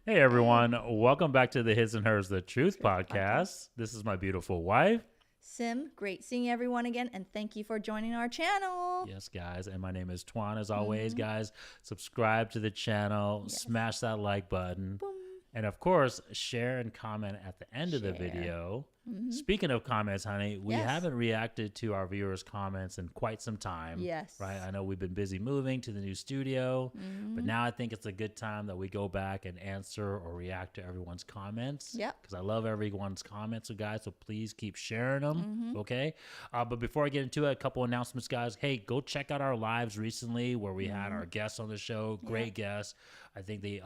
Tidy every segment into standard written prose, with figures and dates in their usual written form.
Hey everyone, welcome back to the His and Hers, the Truth podcast. This is my beautiful wife. Sim, great seeing everyone again, and thank you for joining our channel. Yes, guys, and my name is Twan. As always, guys, subscribe to the channel, Yes. smash that like button, Boom. and of course, share and comment at the end of the Share. video. Speaking of comments, honey, we Yes. haven't reacted to our viewers' comments in quite some time. Yes. Right? I know we've been busy moving to the new studio, but now I think it's a good time that we go back and answer or react to everyone's comments. Yep. Because I love everyone's comments, so guys, so please keep sharing them, okay? But before I get into it, a couple announcements, guys. Hey, go check out our lives recently where we had our guests on the show, great guests. I think they,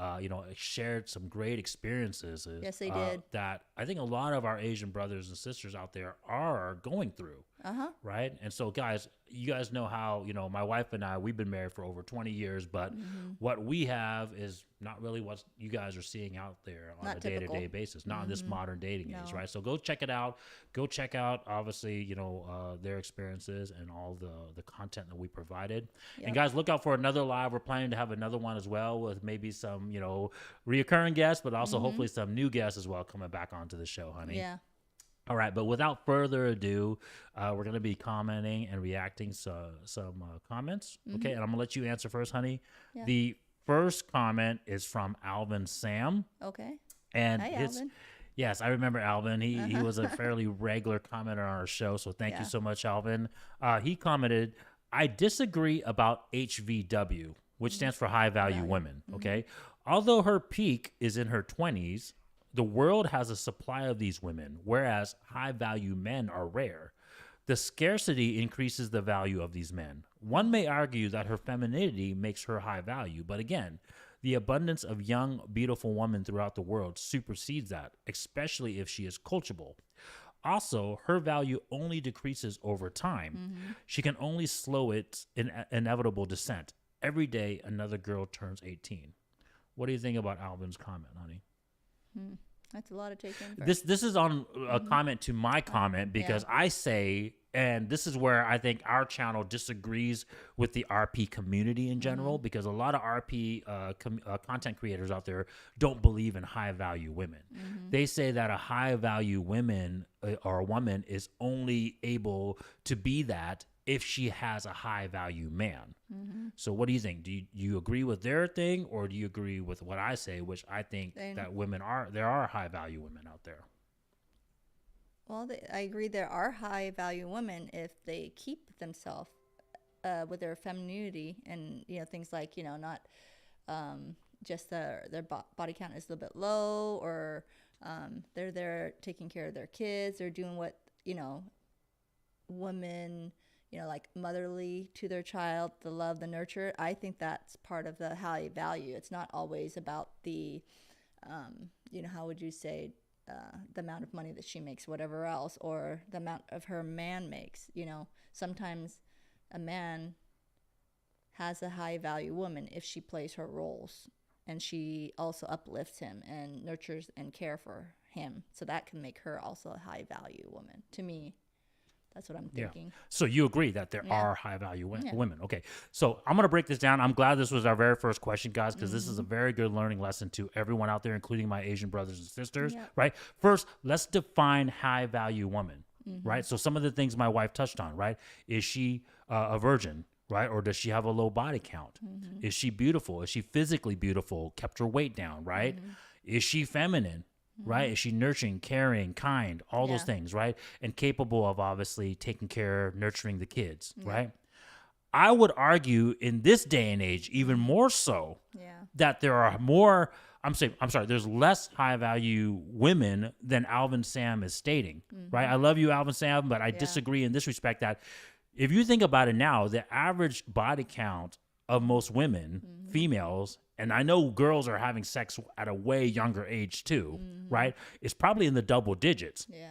shared some great experiences. Yes, they did. That I think a lot of our Asian brothers and sisters out there are going through. Right. And so, guys, you guys know how, my wife and I, we've been married for over 20 years, but what we have is not really what you guys are seeing out there on Not a day-to-day typical. basis, not in this modern dating age, No. right? So go check it out. Go check out, obviously, their experiences and all the content that we provided. And guys, look out for another live. We're planning to have another one as well with maybe some, reoccurring guests, but also hopefully some new guests as well coming back onto the show, honey. Yeah. All right, but without further ado, we're going to be commenting and reacting to some comments. Okay, and I'm going to let you answer first, honey. Yeah. The first comment is from Alvin Sam. Okay. And Hi, his, Alvin. yes, I remember Alvin. He was a fairly regular commenter on our show, so thank you Yeah. so much, Alvin. He commented, I disagree about HVW, which stands for high value women, okay? Although her peak is in her 20s, the world has a supply of these women, whereas high-value men are rare. The scarcity increases the value of these men. One may argue that her femininity makes her high value, but again, the abundance of young, beautiful women throughout the world supersedes that, especially if she is coachable. Also, her value only decreases over time. She can only slow its inevitable descent. Every day, another girl turns 18. What do you think about Alvin's comment, honey? That's a lot of taking. This is on a comment to my comment because I say, and this is where I think our channel disagrees with the RP community in general, because a lot of RP content creators out there don't believe in high value women. They say that a high value woman or a woman is only able to be that if she has a high value man. So what do you think? Do you agree with their thing, or do you agree with what I say, which I think that there are high value women out there? Well, I agree there are high value women if they keep themselves with their femininity and, things like, not just their body count is a little bit low, or they're there taking care of their kids. They're doing what, women, like motherly to their child, the love, the nurture. I think that's part of the high value. It's not always about the, how would you say, the amount of money that she makes, whatever else, or the amount of her man makes. Sometimes a man has a high value woman if she plays her roles and she also uplifts him and nurtures and care for him. So that can make her also a high value woman. To me, that's what I'm thinking. Yeah. So you agree that there are high value women. Okay. So I'm going to break this down. I'm glad this was our very first question, guys, because this is a very good learning lesson to everyone out there, including my Asian brothers and sisters, right? First, let's define high value woman, right? So some of the things my wife touched on, right? Is she a virgin, right? Or does she have a low body count? Is she beautiful? Is she physically beautiful? Kept her weight down, right? Is she feminine? Right? Is she nurturing, caring, kind, all those things, right? And capable of obviously taking care, nurturing the kids, right? I would argue in this day and age, even more so, that there are more, there's less high value women than Alvin Sam is stating, right? I love you, Alvin Sam, but I disagree in this respect that if you think about it now, the average body count of most women, females, and I know girls are having sex at a way younger age too, right? It's probably in the double digits. Yeah.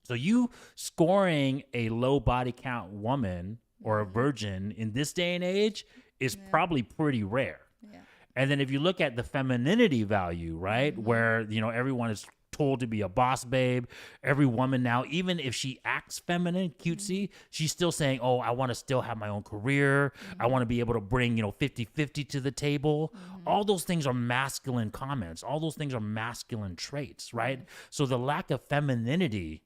So you scoring a low body count woman or a virgin in this day and age is probably pretty rare. Yeah. And then if you look at the femininity value, right, where, everyone is told to be a boss babe. Every woman now, even if she acts feminine, cutesy, she's still saying, oh, I want to still have my own career. I want to be able to bring, 50-50 to the table. All those things are masculine comments. All those things are masculine traits, right? So the lack of femininity,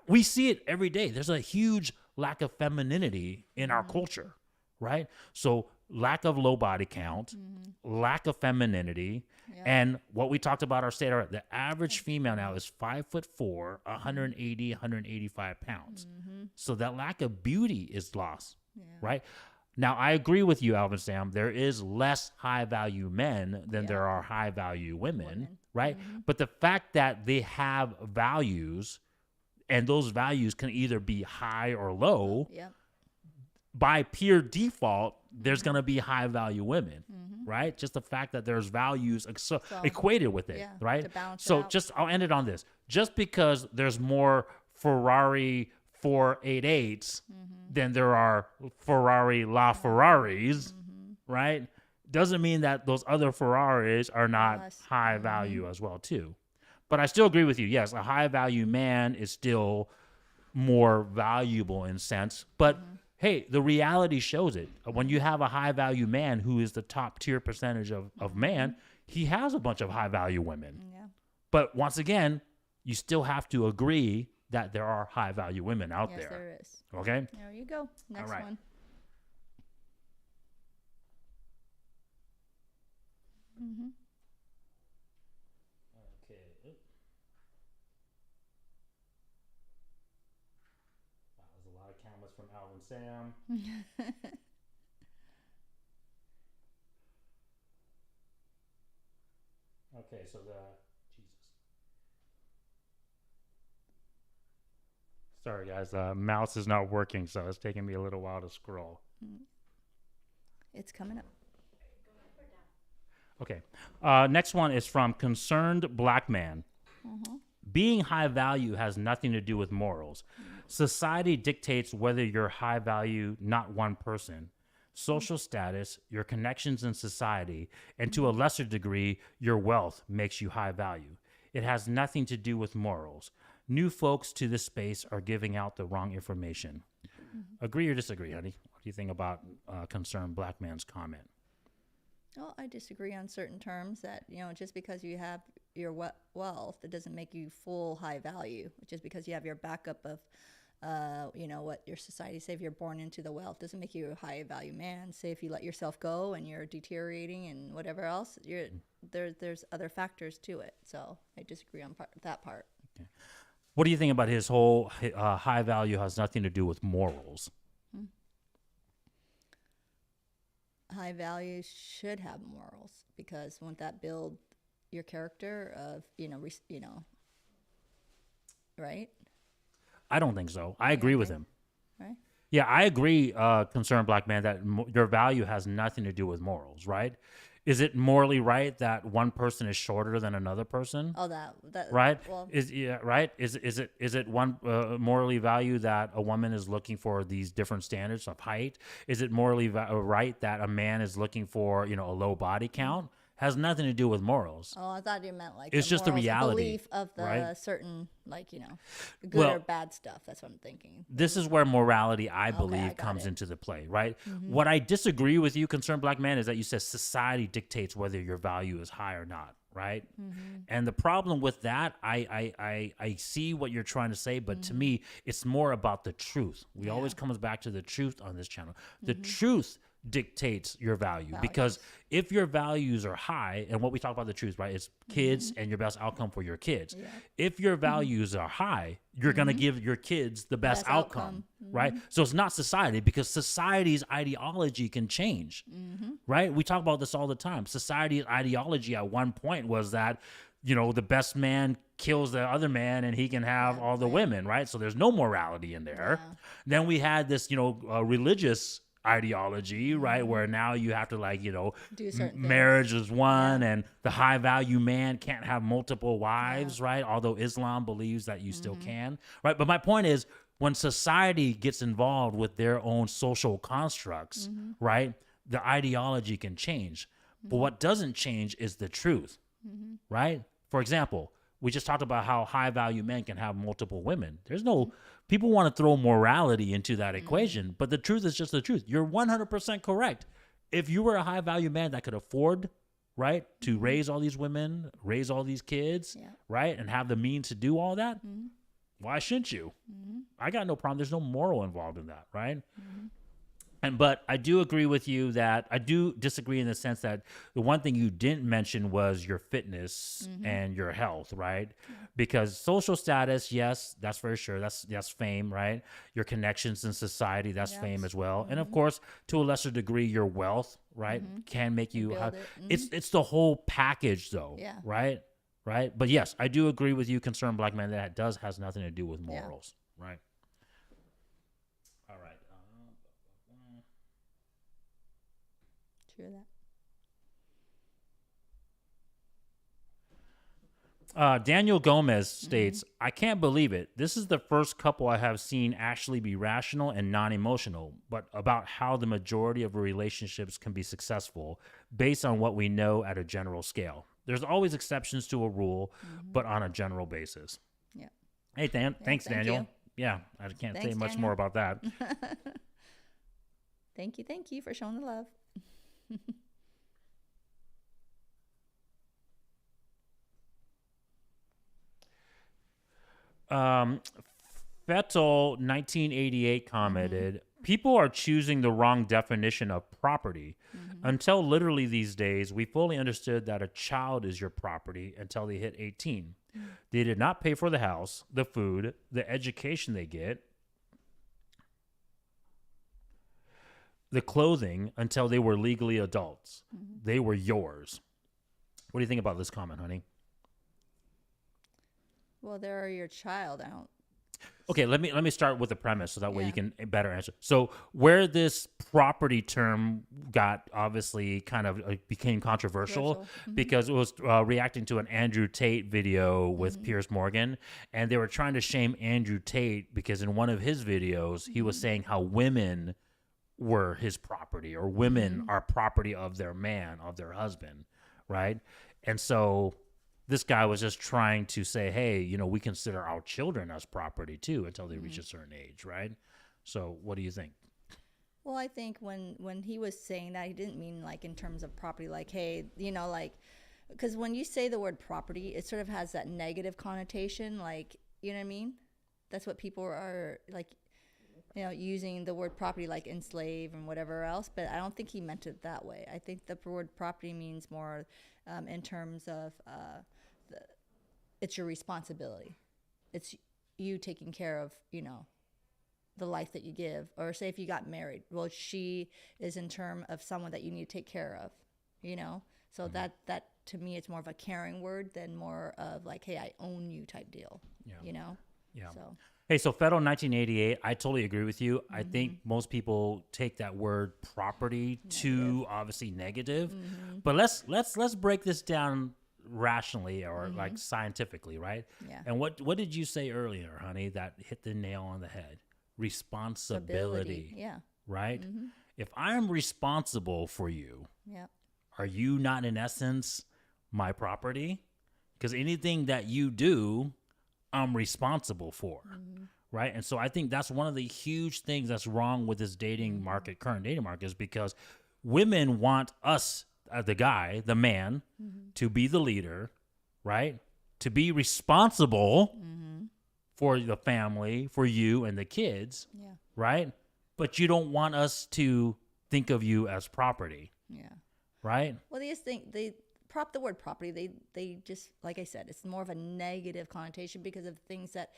we see it every day. There's a huge lack of femininity in our culture, right? So lack of low body count, lack of femininity, and what we talked about our state, the average female now is 5'4", 180, 185 pounds. So that lack of beauty is lost, right? Now, I agree with you, Alvin Sam. There is less high-value men than there are high-value women, right? But the fact that they have values, and those values can either be high or low, by pure default, there's going to be high-value women, right? Just the fact that there's values equated with it, right? So I'll end it on this. Just because there's more Ferrari 488s than there are Ferrari LaFerraris, right? Doesn't mean that those other Ferraris are not high value as well too. But I still agree with you. Yes, a high value man is still more valuable in sense. But hey, the reality shows it. When you have a high value man who is the top tier percentage of man, he has a bunch of high value women. But once again, you still have to agree that there are high value women out there. Yes, there is. Okay? There you go. Next one. Okay. That was a lot of comments from Alvin Sam. Okay, so sorry guys, mouse is not working, so it's taking me a little while to scroll. It's coming up. Okay, next one is from Concerned Black Man. Being high value has nothing to do with morals. Society dictates whether you're high value, not one person. Social status, your connections in society, and to a lesser degree, your wealth makes you high value. It has nothing to do with morals. New folks to this space are giving out the wrong information. Agree or disagree, honey? What do you think about Concerned Black Man's comment? Well, I disagree on certain terms that, just because you have your wealth, it doesn't make you full high value. Just because you have your backup of, what your society say, if you're born into the wealth, doesn't make you a high value man. Say if you let yourself go and you're deteriorating and whatever else, there's other factors to it. So I disagree on that part. Okay. What do you think about his whole high value has nothing to do with morals? High value should have morals, because won't that build your character of, right? I don't think so. I agree with him. Right? Yeah, I agree, Concerned Black Man, that your value has nothing to do with morals, right? Is it morally right that one person is shorter than another person? Oh, that right? Well, Is it one morally value that a woman is looking for these different standards of height? Is it morally right that a man is looking for a low body count? Has nothing to do with morals. Oh, I thought you meant it's just the reality, belief of the right? Certain, good or bad stuff. That's what I'm thinking. This is where morality, I believe, comes into the play, right? What I disagree with you, Concerned Black Man, is that you said society dictates whether your value is high or not, right? And the problem with that, I see what you're trying to say, but to me, it's more about the truth. We always comes back to the truth on this channel. The truth dictates your value, because if your values are high, and what we talk about the truth, right, it's kids and your best outcome for your kids. If your values are high, you're going to give your kids the best outcome, right? So it's not society, because society's ideology can change, right? We talk about this all the time. Society's ideology at one point was that the best man kills the other man and he can have all the women, right? So there's no morality in there. Then we had this religious ideology, right, where now you have to do certain marriage is one, and the high value man can't have multiple wives, right? Although Islam believes that you still can, right? But my point is, when society gets involved with their own social constructs, right, the ideology can change. But what doesn't change is the truth, right? For example, We just talked about how high value men can have multiple women. There's no, people want to throw morality into that equation, but the truth is just the truth. You're 100% correct. If you were a high value man that could afford, right, to raise all these women, raise all these kids, right, and have the means to do all that, why shouldn't you? I got no problem. There's no moral involved in that, right? But I do agree with you that I do disagree in the sense that the one thing you didn't mention was your fitness and your health, right? Because social status, yes, that's for sure. That's fame, right? Your connections in society, that's fame as well. And of course, to a lesser degree, your wealth, right, can make you have. It's the whole package, though, right? Right. But yes, I do agree with you, concerned black man, that has nothing to do with morals, right? All right. True that. Daniel Gomez states, I can't believe it. This is the first couple I have seen actually be rational and non-emotional, but about how the majority of relationships can be successful based on what we know at a general scale. There's always exceptions to a rule, but on a general basis. Yeah. Hey, thanks, Daniel. You. Yeah, I can't say much more about that. Thank you for showing the love. Fettel 1988 commented, people are choosing the wrong definition of property. Until literally these days, we fully understood that a child is your property until they hit 18. They did not pay for the house, the food, the education they get, the clothing until they were legally adults. They were yours. What do you think about this comment, honey? Well, they're your child. I don't. Okay, let me start with the premise so that way you can better answer. So where this property term got obviously kind of became controversial because it was reacting to an Andrew Tate video with Piers Morgan, and they were trying to shame Andrew Tate because in one of his videos he was saying how women were his property, or women are property of their man, of their husband, right? And so this guy was just trying to say, hey, you know, we consider our children as property too until they reach a certain age, right? So what do you think? Well, I think when he was saying that, he didn't mean like in terms of property, like, hey, you know, like, because when you say the word property, it sort of has that negative connotation, like, you know what I mean? That's what people are like, you know, using the word property like enslave and whatever else, but I don't think he meant it that way. I think the word property means more in terms of it's your responsibility. It's you taking care of, you know, the life that you give. Or say if you got married, well, she is in term of someone that you need to take care of, you know? So that to me, it's more of a caring word than more of like, hey, I own you type deal, you know? Yeah. So. Hey, so Fettel 1988, I totally agree with you. I think most people take that word property too obviously negative. But let's break this down rationally or like scientifically, right? Yeah. And what did you say earlier, honey, that hit the nail on the head? Responsibility. Yeah. Right? If I'm responsible for you, are you not in essence my property? Because anything that you do, I'm responsible for, right? And so I think that's one of the huge things that's wrong with this dating market, current dating market, is because women want us, the guy, the man, to be the leader, right? To be responsible for the family, for you and the kids, right? But you don't want us to think of you as property, right? Well, they just think the word property, they just, like I said, it's more of a negative connotation because of things that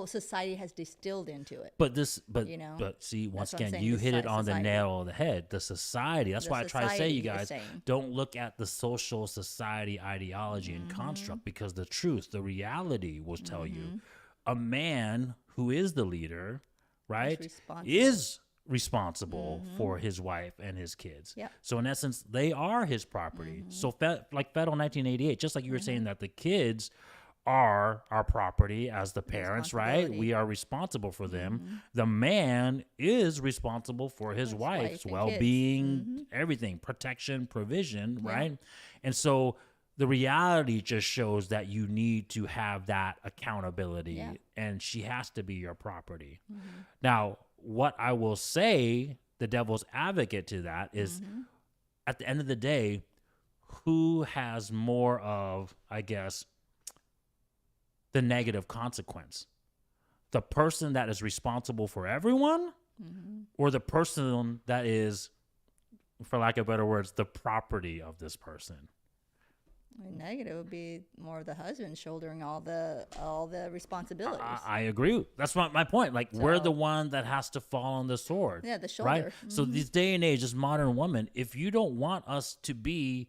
society has distilled into it. But see, once again, you hit it on the nail on the head. The society. That's why I try to say, you guys, don't look at the social society ideology and construct, because the truth, the reality will tell you a man who is the leader, right, is responsible for his wife and his kids. So in essence, they are his property. So like Fettel 1988, just like you were saying that the kids are our property as the parents, right? We are responsible for them. The man is responsible for his wife's well-being, everything, protection, provision, right? And so the reality just shows that you need to have that accountability, Yeah. and she has to be your property. Now, what I will say, the devil's advocate to that is, at the end of the day, who has more of, I guess, the negative consequence? The person that is responsible for everyone, or the person that is, for lack of better words, the property of this person? I mean, negative would be more the husband shouldering all the responsibilities. I agree. That's my point. Like, we're the one that has to fall on the sword. Yeah, the shoulder. Right? So this day and age, this modern woman, if you don't want us to be,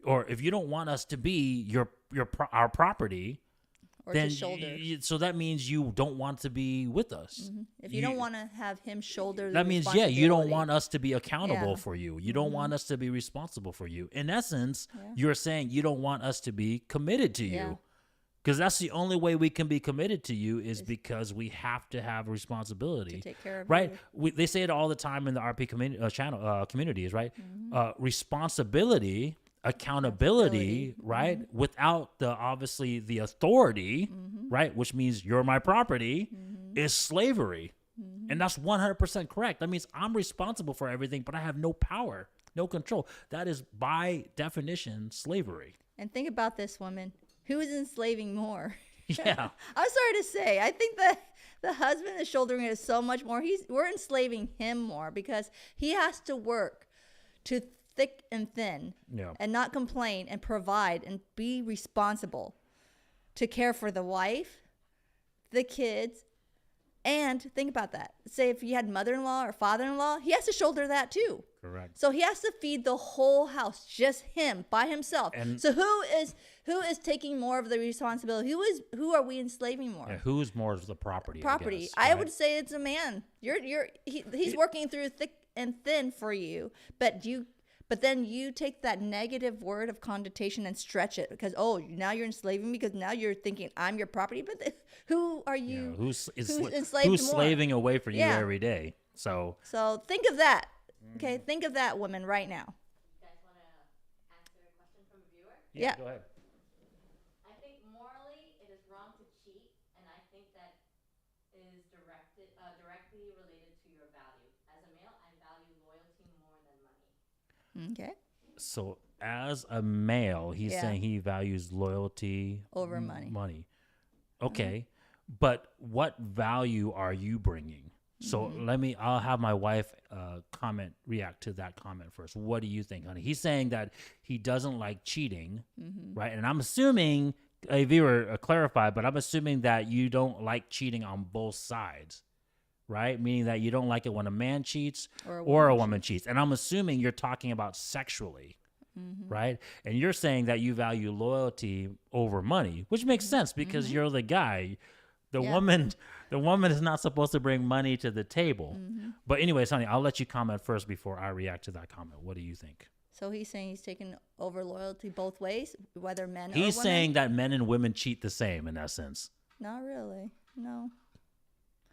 or if you don't want us to be our property, or then to shoulder. So that means you don't want to be with us. If you don't want to have him shoulder the that means, you don't want us to be accountable Yeah. for you. You don't want us to be responsible for you. In essence, you're saying you don't want us to be committed to Yeah. you. Because that's the only way we can be committed to you is because we have to have responsibility. to take care of Right? you. They say it all the time in the RP communities, right? Responsibility, accountability, right? Without obviously the authority, right? Which means you're my property, is slavery. And that's 100% correct. That means I'm responsible for everything, but I have no power, no control. That is by definition slavery. And think about this, woman. Who is enslaving more? Yeah. I'm sorry to say. I think that the husband is shouldering it so much more. We're enslaving him more because he has to work to thick and thin and not complain and provide and be responsible to care for the wife, the kids, and think about that. Say if you had mother-in-law or father-in-law, he has to shoulder that too. Correct. So he has to feed the whole house, just him by himself. And so who is taking more of the responsibility? Who are we enslaving more? Yeah, who's more of the property? Property. I guess, I right? would say it's a man. He's working through thick and thin for you, but then you take that negative word of connotation and stretch it because now you're enslaving me because now you're thinking I'm your property. But who are you? Who's enslaved more? slaving away for you Yeah. every day? So think of that. Okay, think of that, woman, right now. You guys want to answer a question from a viewer? Yeah. Go ahead. I think morally it is wrong to cheat, and I think that is directly related to your value. As a male, I value loyalty more than money. Okay. So as a male, he's Yeah. saying he values loyalty Over money. Okay. But what value are you bringing? So I'll have my wife react to that comment first. What do you think, honey? He's saying that he doesn't like cheating, right? And I'm assuming, a viewer clarify, but I'm assuming that you don't like cheating on both sides, right? Meaning that you don't like it when a man cheats or a woman cheats. And I'm assuming you're talking about sexually, right? And you're saying that you value loyalty over money, which makes sense because you're the guy. The woman is not supposed to bring money to the table. But anyways, honey, I'll let you comment first before I react to that comment. What do you think? So he's saying he's taking over loyalty both ways, whether men or He's women? saying that men and women cheat the same in essence. Not really. No.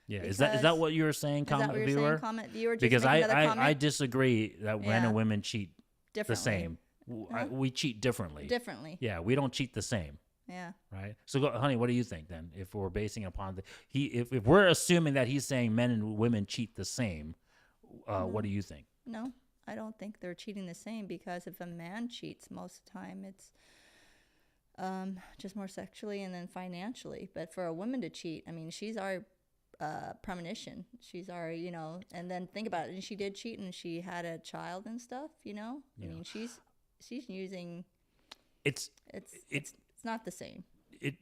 Yeah, is that what you were saying, Is that comment what you're viewer? saying, comment viewer? Just Because make another I comment? disagree that men Yeah. and women cheat the Differently. same. We cheat differently. Differently. Yeah, we don't cheat the same. Yeah. Right. So, honey, what do you think then? If we're basing upon if we're assuming that he's saying men and women cheat the same, what do you think? No, I don't think they're cheating the same because if a man cheats, most of the time it's just more sexually and then financially. But for a woman to cheat, I mean, she's our premonition. She's our, and then think about it. And she did cheat and she had a child and stuff, I mean, she's using. It's not the same.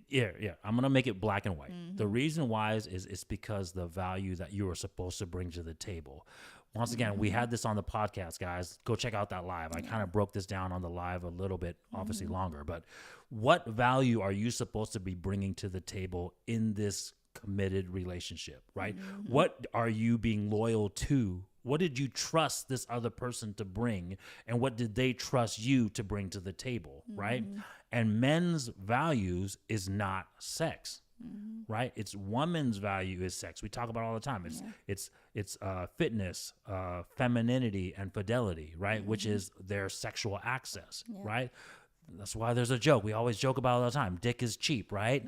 Yeah. I'm gonna make it black and white. The reason why is it's because the value that you are supposed to bring to the table. Once again, we had this on the podcast, guys. Go check out that live. I kind of broke this down on the live a little bit, obviously longer. But what value are you supposed to be bringing to the table in this committed relationship, right? What are you being loyal to? What did you trust this other person to bring? And what did they trust you to bring to the table, right? And men's values is not sex, right? It's woman's value is sex. We talk about it all the time. It's fitness, femininity, and fidelity, right? Which is their sexual access, right? That's why there's a joke. We always joke about it all the time. Dick is cheap, right?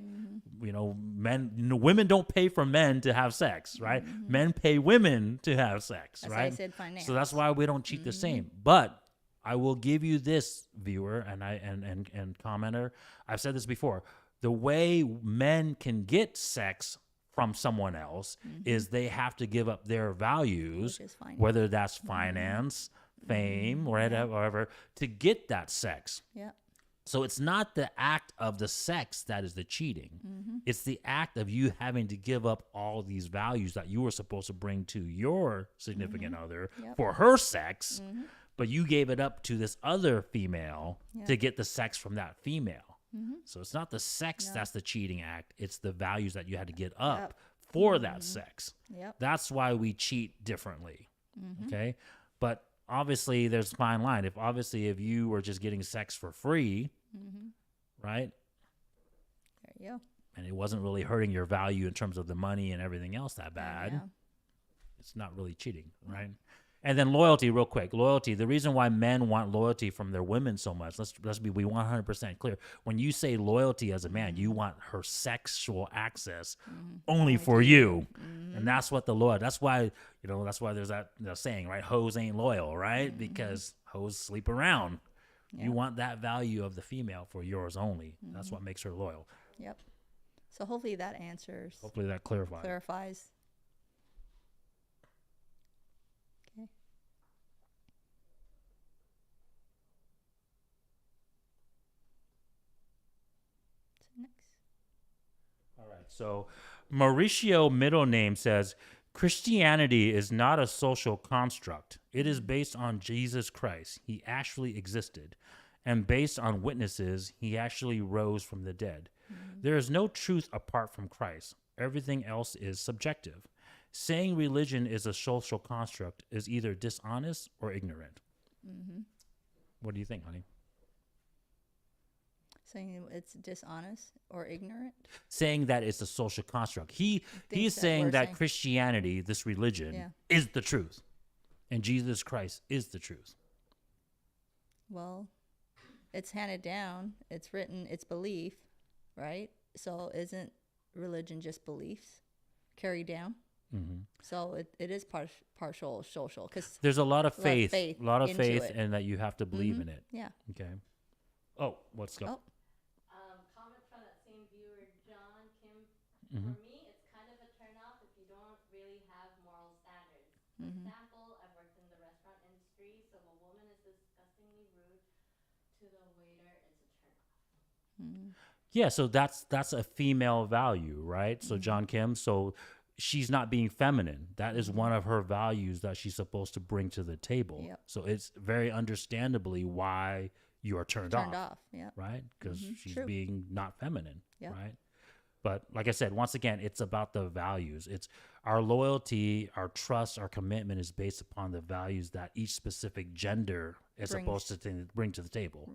You know, women don't pay for men to have sex, right? Men pay women to have sex, That's right? why I said finance. So that's why we don't cheat the same. But I will give you this, viewer and commenter. I've said this before. The way men can get sex from someone else is they have to give up their values, whether that's finance, fame, or whatever, to get that sex. Yeah. So it's not the act of the sex that is the cheating. It's the act of you having to give up all these values that you were supposed to bring to your significant other for her sex, but you gave it up to this other female to get the sex from that female. So it's not the sex that's the cheating act. It's the values that you had to get up for that sex. That's why we cheat differently. Okay? But obviously there's a fine line. If you were just getting sex for free, right? There you go. And it wasn't really hurting your value in terms of the money and everything else that bad, it's not really cheating, right? And then loyalty, real quick. Loyalty. The reason why men want loyalty from their women so much, let's be 100% clear. When you say loyalty as a man, you want her sexual access only for you, and that's what that's why there's that saying, right? Hoes ain't loyal, right? Because hoes sleep around. You want that value of the female for yours only. That's what makes her loyal. Yep. So hopefully that answers. Hopefully that clarifies. All right. So Mauricio middle name says, Christianity is not a social construct. It is based on Jesus Christ. He actually existed. And based on witnesses, he actually rose from the dead. There is no truth apart from Christ. Everything else is subjective. Saying religion is a social construct is either dishonest or ignorant. What do you think, honey? Saying it's dishonest or ignorant? Saying that it's a social construct. He's saying that Christianity, this religion, is the truth. And Jesus Christ is the truth. Well, it's handed down. It's written. It's belief, right? So isn't religion just beliefs carried down? So it is partial social. Because there's a lot of faith and that you have to believe in it. Yeah. Okay. Oh, what's up? Comment from that same viewer, John Kim. For me, it's kind of a turnoff if you don't really have moral standards. For example, I've worked in the restaurant industry, so if a woman is disgustingly rude to the waiter, it's a turnoff. Yeah, so that's a female value, right? So John Kim, so she's not being feminine. That is one of her values that she's supposed to bring to the table. So it's very understandably why you are turned off. Right? Because she's being not feminine, right? But like I said, once again, it's about the values. It's our loyalty, our trust, our commitment is based upon the values that each specific gender is supposed to bring to the table.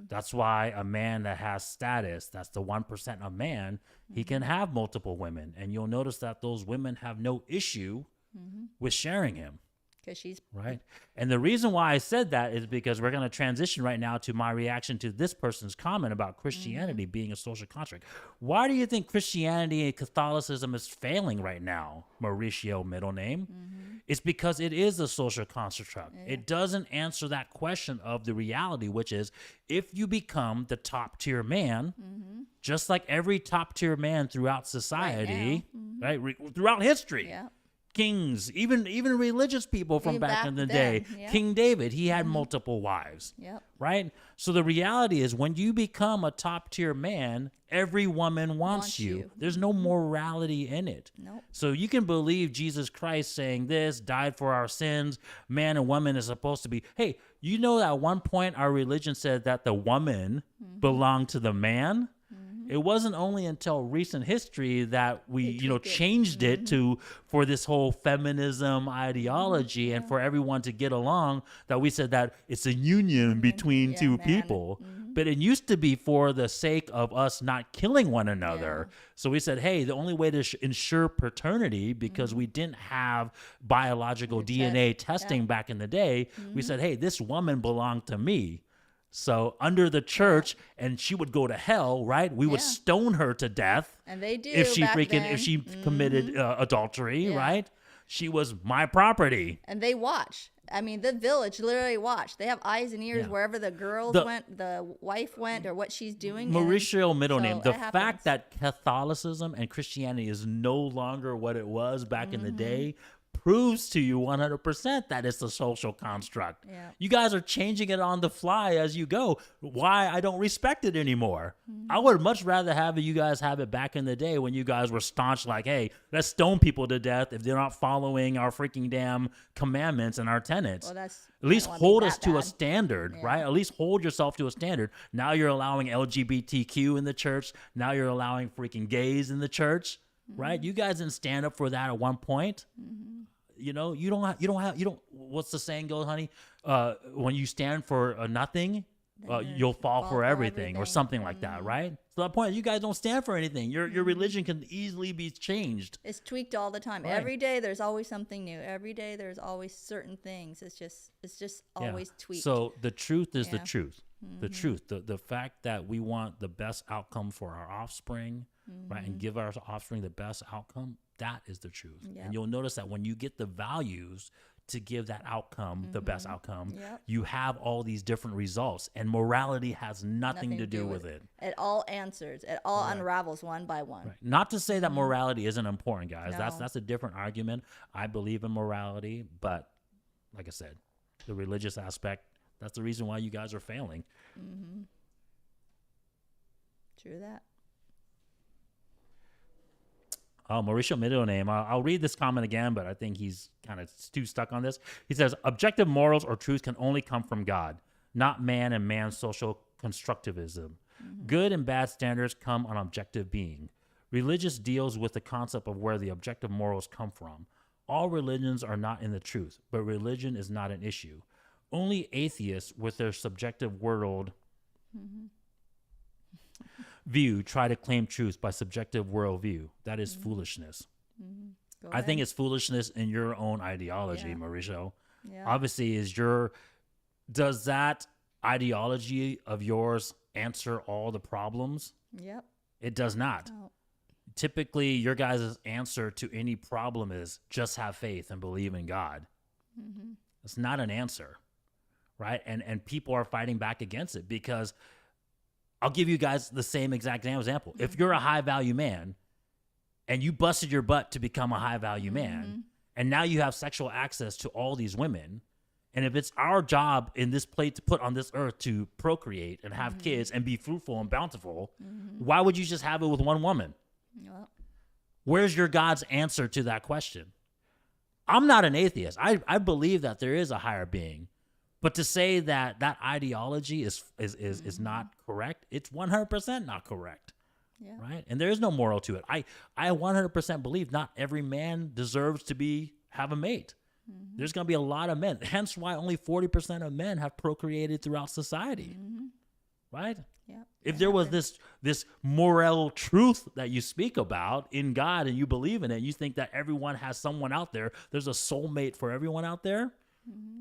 That's why a man that has status, that's the 1% of man, he can have multiple women. And you'll notice that those women have no issue with sharing him. Because she's right. And the reason why I said that is because we're going to transition right now to my reaction to this person's comment about Christianity being a social construct. Why do you think Christianity and Catholicism is failing right now, Mauricio middle name? It's because it is a social construct. It doesn't answer that question of the reality, which is if you become the top tier man, just like every top tier man throughout society, right, throughout history. Kings, even religious people from back in the day. King David, he had multiple wives, right? So the reality is when you become a top tier man, every woman wants you. There's no morality in it. So you can believe Jesus Christ saying this, died for our sins, man and woman is supposed to be. Hey, you know that at one point our religion said that the woman belonged to the man? It wasn't only until recent history that we, changed it for this whole feminism ideology and for everyone to get along that we said that it's a union between two people. But it used to be for the sake of us not killing one another. So we said, hey, the only way to ensure paternity, because we didn't have biological DNA testing back in the day, we said, hey, this woman belonged to me. So under the church, and she would go to hell, right? We would stone her to death. And they do if she back then. if she committed adultery, right? She was my property. And they watch. I mean, the village literally watched. They have eyes and ears wherever the girls went, the wife went, or what she's doing. Mauricio middle name. The happens. fact that Catholicism and Christianity is no longer what it was back in the day proves to you 100% that it's a social construct. Yeah. You guys are changing it on the fly as you go. Why I don't respect it anymore. I would much rather have you guys have it back in the day when you guys were staunch like, hey, let's stone people to death if they're not following our freaking damn commandments and our tenets. Well, at least hold us to a standard, Yeah. right? At least hold yourself to a standard. Now you're allowing LGBTQ in the church. Now you're allowing freaking gays in the church, right? You guys didn't stand up for that at one point. You know, you don't, what's the saying go, honey? When you stand for nothing, you'll fall for everything or something like that, right? So that point, you guys don't stand for anything. Your religion can easily be changed. It's tweaked all the time. Right. Every day there's always something new. Every day there's always certain things. It's just always tweaked. So the truth is the truth. The truth. The fact that we want the best outcome for our offspring, right, and give our offspring the best outcome, that is the truth. Yep. And you'll notice that when you get the values to give that outcome, the best outcome, you have all these different results, and morality has nothing to do with it. It all answers. It all unravels one by one. Right. Not to say that morality isn't important, guys. No. That's a different argument. I believe in morality, but like I said, the religious aspect, that's the reason why you guys are failing. True that. Oh, Mauricio middle name. I'll read this comment again, but I think he's kind of too stuck on this. He says, objective morals or truth can only come from God, not man and man's social constructivism. Good and bad standards come on objective being. Religious deals with the concept of where the objective morals come from. All religions are not in the truth, but religion is not an issue. Only atheists with their subjective world view try to claim truth by subjective worldview. That is foolishness. I think it's foolishness in your own ideology, Mauricio. Yeah. Obviously, does that ideology of yours answer all the problems? Yep. It does not. Oh. Typically, your guys' answer to any problem is just have faith and believe in God. It's not an answer, right? And people are fighting back against it because I'll give you guys the same exact example. If you're a high value man and you busted your butt to become a high value man, and now you have sexual access to all these women, and if it's our job in this plate to put on this earth to procreate and have kids and be fruitful and bountiful, why would you just have it with one woman? Well, Where's your God's answer to that question? I'm not an atheist. I believe that there is a higher being. But to say that that ideology is not correct, it's 100% not correct, right? And there is no moral to it. I 100% believe not every man deserves to have a mate. There's going to be a lot of men. Hence why only 40% of men have procreated throughout society, right? yeah. If there was this moral truth that you speak about in God and you believe in it, you think that everyone has someone out there, there's a soulmate for everyone out there.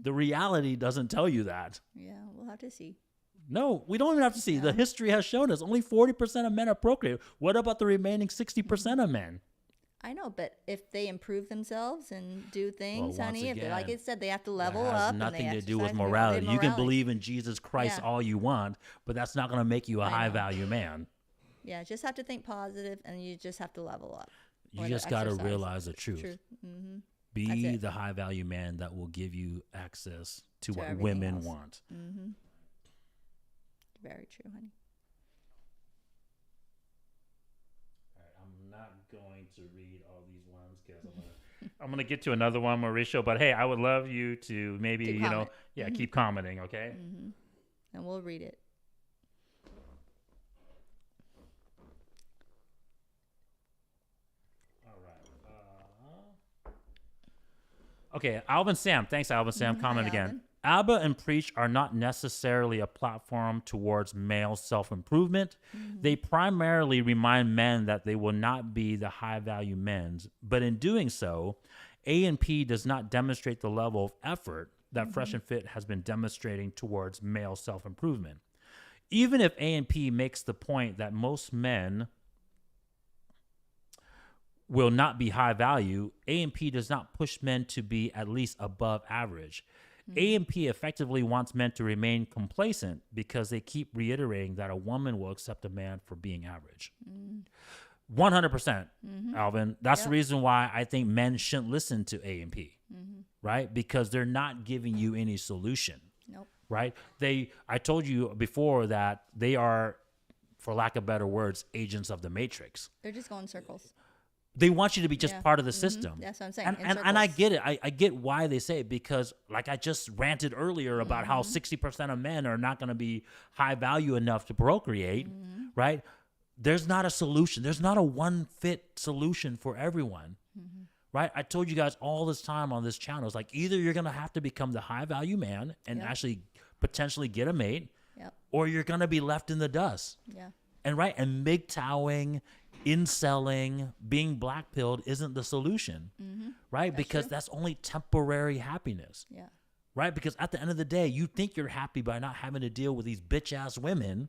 The reality doesn't tell you that. Yeah, we'll have to see. No, we don't even have to see. The history has shown us only 40% of men are procreated. What about the remaining 60% of men? I know, but if they improve themselves and do things, Well, honey, once if like I again, said, they have to level That has up. nothing and to they do with exercise morality. You can morality. believe in Jesus Christ Yeah. all you want, but that's not going to make you a I know. high value man. Yeah, just have to think positive, and you just have to level up. You Or just to got to exercise. realize the truth. Truth. Mm-hmm. Be That's it. the high value man that will give you access to what everything women else. want. Mm-hmm. Very true, honey. All right, I'm not going to read all these ones because I'm gonna get to another one, Mauricio. But hey, I would love you to maybe Keep comment. keep commenting, okay? Mm-hmm. And we'll read it. All right. Okay, Alvin Sam. Thanks, Alvin Sam. Comment Hi, again. Alvin. Abba and Preach are not necessarily a platform towards male self-improvement. They primarily remind men that they will not be the high-value men. But in doing so, A&P does not demonstrate the level of effort that Fresh and Fit has been demonstrating towards male self-improvement. Even if A&P makes the point that most men will not be high value, A&P does not push men to be at least above average. A&P effectively wants men to remain complacent because they keep reiterating that a woman will accept a man for being average. 100%, Alvin. That's the reason why I think men shouldn't listen to A&P, right? Because they're not giving you any solution. Nope. Right? I told you before that they are, for lack of better words, agents of the matrix. They're just going in circles. They want you to be just part of the system. That's what I'm saying. And I get it. I get why they say it, because like I just ranted earlier about how 60% of men are not going to be high value enough to procreate, right? There's not a solution. There's not a one fit solution for everyone, right? I told you guys all this time on this channel, it's like either you're going to have to become the high value man and actually potentially get a mate, or you're going to be left in the dust. Yeah. And MGTOWing, inselling, being black-pilled isn't the solution, right? Because that's only temporary happiness, right? Because at the end of the day, you think you're happy by not having to deal with these bitch-ass women,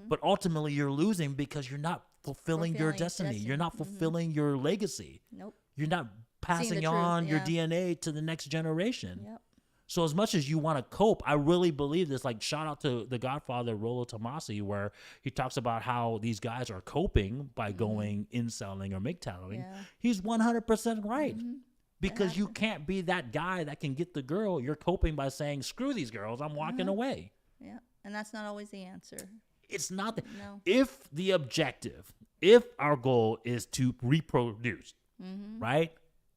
but ultimately you're losing because you're not fulfilling your destiny. You're not fulfilling your legacy. Nope. You're not passing on your DNA to the next generation. Yep. So as much as you want to cope, I really believe this. Like, shout out to the Godfather, Rollo Tomasi, where he talks about how these guys are coping by going inselling or MGTOWing. Yeah. He's 100% right. Because you can't be that guy that can get the girl. You're coping by saying, screw these girls, I'm walking away. Yeah. And that's not always the answer. It's not. No. If the objective, if our goal is to reproduce, right,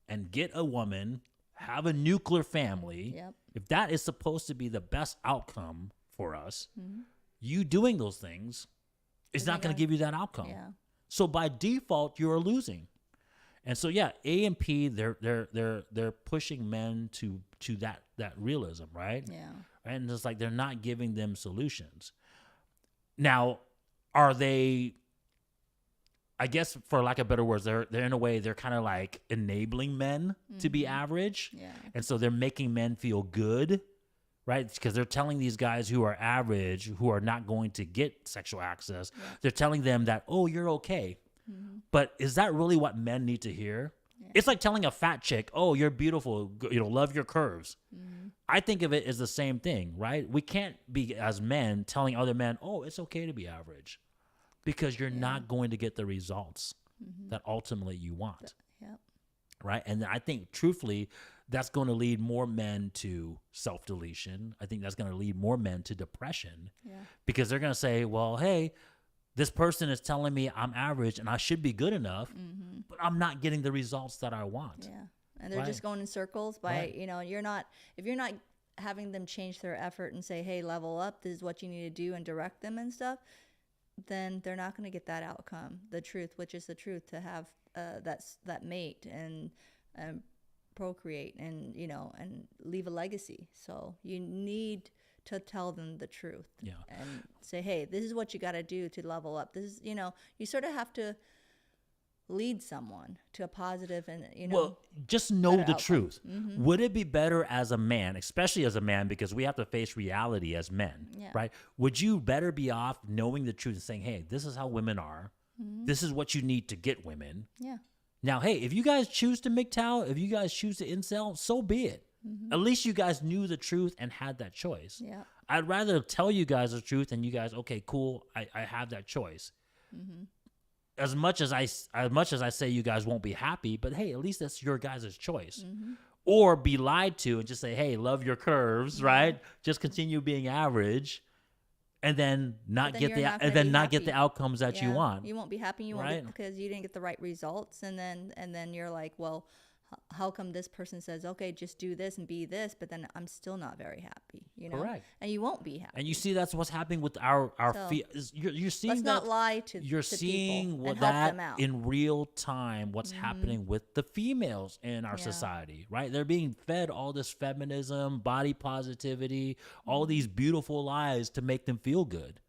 and get a woman, have a nuclear family, if that is supposed to be the best outcome for us, you doing those things is not going to give you that outcome. Yeah. So by default, you're losing. And so A&P, they're pushing men to that realism, right? Yeah. And it's like they're not giving them solutions. Now, are they, I guess for lack of better words, they're in a way, they're kind of like enabling men to be average. Yeah. And so they're making men feel good, right? Because they're telling these guys who are average, who are not going to get sexual access, they're telling them that, oh, you're okay. But is that really what men need to hear? Yeah. It's like telling a fat chick, oh, you're beautiful, love your curves. I think of it as the same thing, right? We can't be, as men, telling other men, oh, it's okay to be average. Because you're not going to get the results that ultimately you want. Yep. Right? And I think, truthfully, that's going to lead more men to self-deletion. I think that's going to lead more men to depression. Yeah. Because they're going to say, well, hey, this person is telling me I'm average and I should be good enough, but I'm not getting the results that I want. Yeah. And they're just going in circles by, if you're not having them change their effort and say, hey, level up, this is what you need to do, and direct them and stuff, then they're not going to get that outcome, the truth, which is the truth, to have that mate and procreate and and leave a legacy. So you need to tell them the truth and say, hey, this is what you got to do to level up. This is, you sort of have to lead someone to a positive and, well, just know the outcome. truth. Would it be better as a man, especially as a man, because we have to face reality as men, right? Would you better be off knowing the truth and saying, hey, this is how women are. This is what you need to get women. Yeah. Now, hey, if you guys choose to MGTOW, if you guys choose to incel, so be it. At least you guys knew the truth and had that choice. Yeah. I'd rather tell you guys the truth and you guys, okay, cool, I have that choice. As much as I say you guys won't be happy, but hey, at least that's your guys' choice. Or be lied to and just say, hey, love your curves, right? Just continue being average, and then not get the outcomes that you want. You won't be happy. You won't be, because you didn't get the right results, and then you're like, well, how come this person says, okay, just do this and be this, but then I'm still not very happy, Correct. And you won't be happy. And you see that's what's happening with our you're seeing let's that, not lie to you're to seeing people what and help them that out. in real time, what's happening with the females in our society, right? They're being fed all this feminism, body positivity, all these beautiful lies to make them feel good.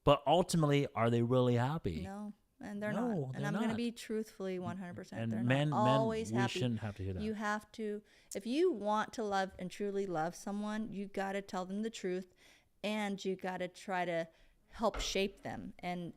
But ultimately, are they really happy? No. And they're No, not. they're And I'm going to not. be truthfully 100%. And They're men, not always we happy. shouldn't have to hear that. You have to, if you want to love and truly love someone, you got to tell them the truth, and you got to try to help shape them and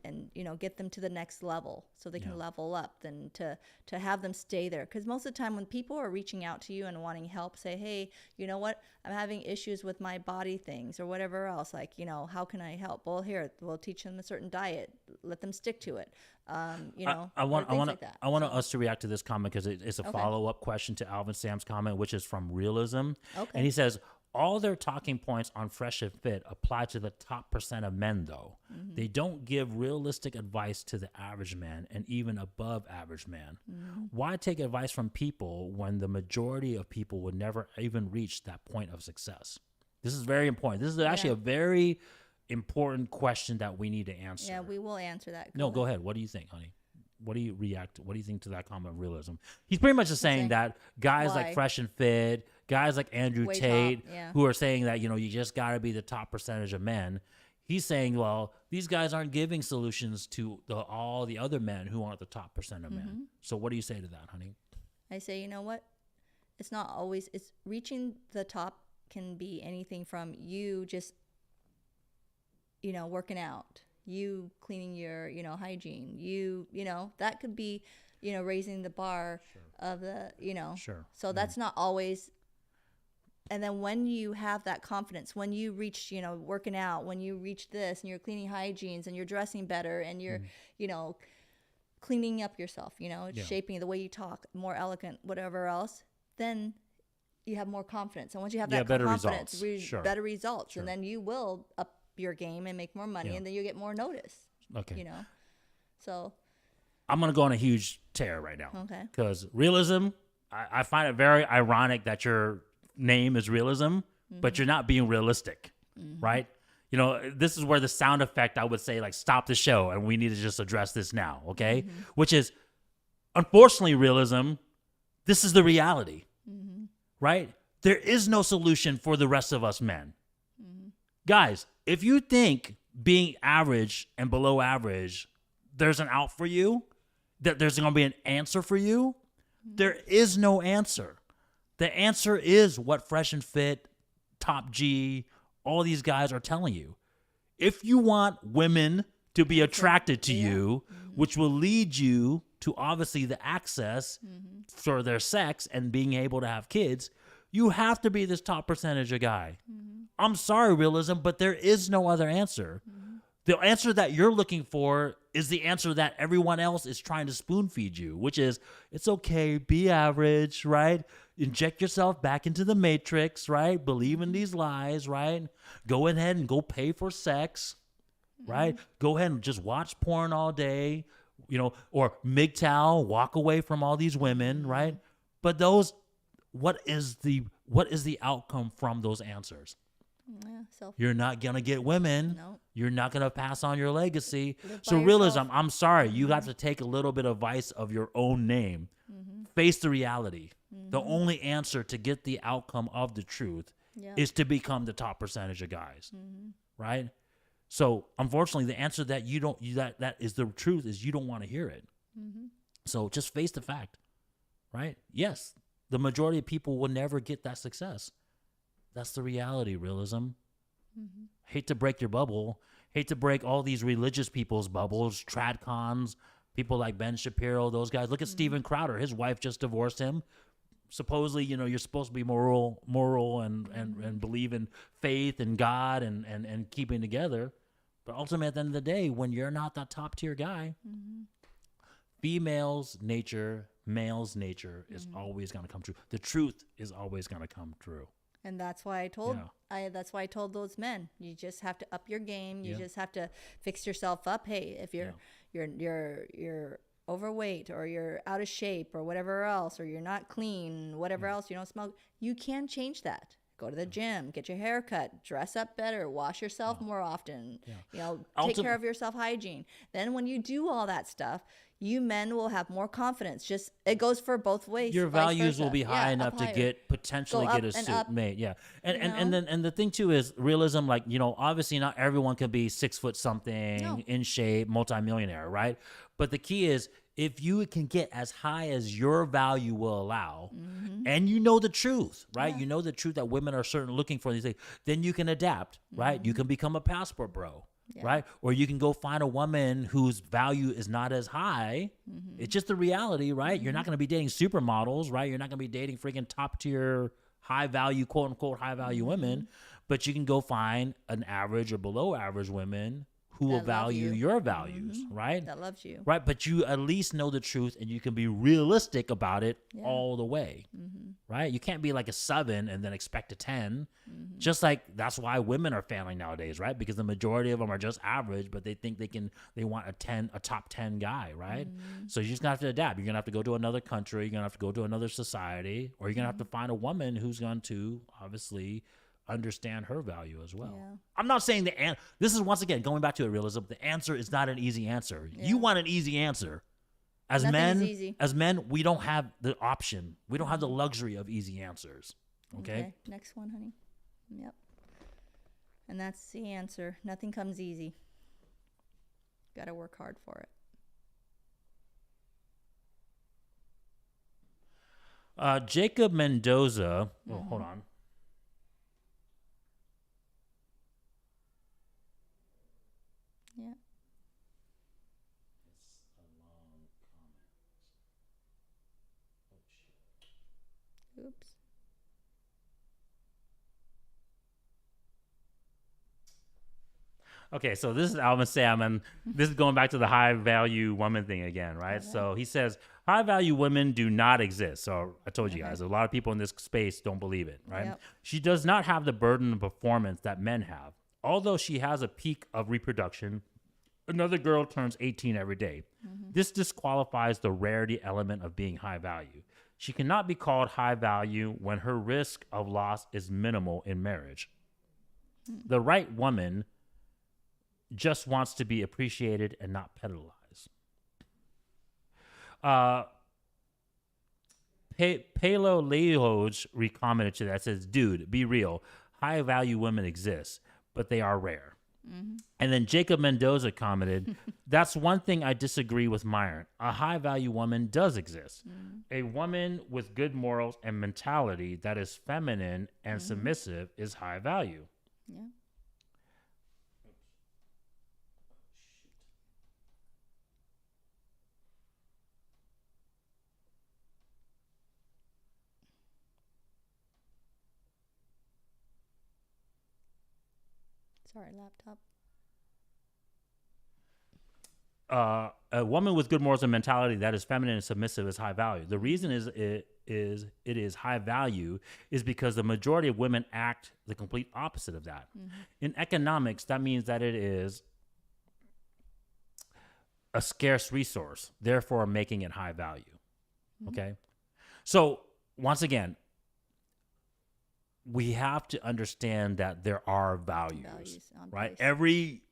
get them to the next level so they can level up, than to have them stay there. Because most of the time when people are reaching out to you and wanting help, say, hey, you know what, I'm having issues with my body things or whatever else, like, how can I help? Well, here, we'll teach them a certain diet, let them stick to it. I want us to react to this comment because it's a follow-up question to Alvin Sam's comment, which is from Realism. Okay. And he says, all their talking points on Fresh and Fit apply to the top % of men, though. Mm-hmm. They don't give realistic advice to the average man and even above average man. Mm-hmm. Why take advice from people when the majority of people would never even reach that point of success? This is very important. This is actually a very important question that we need to answer. Yeah, we will answer that. Go ahead. What do you think, honey? What do you think to that comment of Realism? He's pretty much just saying that guys like Fresh and Fit, guys like Andrew Tate, who are saying that, you just got to be the top percentage of men. He's saying, well, these guys aren't giving solutions to all the other men who aren't the top % of men. So what do you say to that, honey? I say, you know what? It's not always, it's reaching the top can be anything from you just, working out, you cleaning your, hygiene, that could be, raising the bar of the, Sure. So that's not always. And then when you have that confidence, when you reach, working out, when you reach this and you're cleaning hygienes and you're dressing better and you're, cleaning up yourself, shaping the way you talk, more elegant, whatever else, then you have more confidence. And once you have that better confidence, results. better results. And then you will up your game and make more money, and then you get more notice. Okay. So I'm going to go on a huge tear right now. Okay. Because Realism, I find it very ironic that your name is Realism, but you're not being realistic, right? This is where the sound effect, I would say, like, stop the show, and we need to just address this now, okay? Which is, unfortunately, Realism, this is the reality, right? There is no solution for the rest of us men. Guys, if you think being average and below average, there's an out for you, that there's going to be an answer for you, there is no answer. The answer is what Fresh and Fit, Top G, all these guys are telling you. If you want women to be attracted to you, which will lead you to obviously the access for their sex and being able to have kids, you have to be this top percentage of guy. I'm sorry, Realism, but there is no other answer. The answer that you're looking for is the answer that everyone else is trying to spoon feed you, which is, it's okay, be average, right? Inject yourself back into the matrix, right? Believe in these lies, right? Go ahead and go pay for sex, right? Go ahead and just watch porn all day, or MGTOW, walk away from all these women, right? But what is the outcome from those answers? You're not going to get women. No. You're not going to pass on your legacy. So Realism, I'm sorry. You got to take a little bit of advice of your own name. Face the reality. The only answer to get the outcome of the truth is to become the top percentage of guys. Right? So unfortunately, the answer that that is the truth is you don't want to hear it. So just face the fact. Right? Yes, the majority of people will never get that success. That's the reality, Realism. Hate to break your bubble. Hate to break all these religious people's bubbles, tradcons, people like Ben Shapiro, those guys. Look at Steven Crowder. His wife just divorced him. Supposedly, you're supposed to be moral and believe in faith and God and keeping together. But ultimately, at the end of the day, when you're not that top tier guy, female's nature, male's nature is always going to come true. The truth is always going to come true. And that's why I told those men, you just have to up your game. You just have to fix yourself up. Hey, if you're overweight or you're out of shape or whatever else, or you're not clean, whatever else, you don't smell, you can change that. Go to the gym, get your hair cut, dress up better, wash yourself more often, take care of your self-hygiene. Then when you do all that stuff, you men will have more confidence. Just it goes for both ways. Your values will be high enough to potentially get a suit made. Yeah. And then the thing too is realism, like, obviously not everyone can be 6 foot something, in shape, multimillionaire, right? But the key is, if you can get as high as your value will allow, and the truth, right? Yeah. You know the truth that women are certainly looking for these things, then you can adapt, right? You can become a passport bro, right? Or you can go find a woman whose value is not as high. It's just the reality, right? You're not going to be dating supermodels, right? You're not going to be dating freaking top tier, high value, quote unquote, high value women, but you can go find an average or below average women who will value your values, right? That loves you. Right, but you at least know the truth and you can be realistic about it all the way, right? You can't be like a 7 and then expect a 10. Just like that's why women are failing nowadays, right? Because the majority of them are just average, but they think they want a top 10 guy, right? So you're just gonna have to adapt. You're gonna have to go to another country. You're gonna have to go to another society, or you're gonna have to find a woman who's going to obviously understand her value as well. Yeah. I'm not saying this is once again going back to realism. The answer is not an easy answer. Yeah. You want an easy answer. As men, we don't have the option. We don't have the luxury of easy answers. Okay. Next one, honey. Yep. And that's the answer. Nothing comes easy. Got to work hard for it. Jacob Mendoza. Oh, hold on. Yeah. It's a long comment. Oh, shit. Oops. Okay, so this is Alvin Sam, and this is going back to the high value woman thing again, right? Okay. So he says, high value women do not exist. So I told you guys, a lot of people in this space don't believe it, right? Yep. She does not have the burden of performance that men have. Although she has a peak of reproduction, another girl turns 18 every day. This disqualifies the rarity element of being high value. She cannot be called high value when her risk of loss is minimal in marriage. The right woman just wants to be appreciated and not penalized. Palo Leoj recommented to that, says, dude, be real. High value women exist, but they are rare. And then Jacob Mendoza commented, that's one thing I disagree with Myron. A high value woman does exist. A woman with good morals and mentality that is feminine and submissive is high value. Yeah. Sorry, laptop. A woman with good morals and mentality that is feminine and submissive is high value. The reason it is high value is because the majority of women act the complete opposite of that. In economics, that means that it is a scarce resource, therefore making it high value. Okay? So once again, we have to understand that there are values right? Every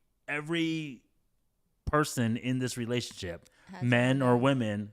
person in this relationship, men or women,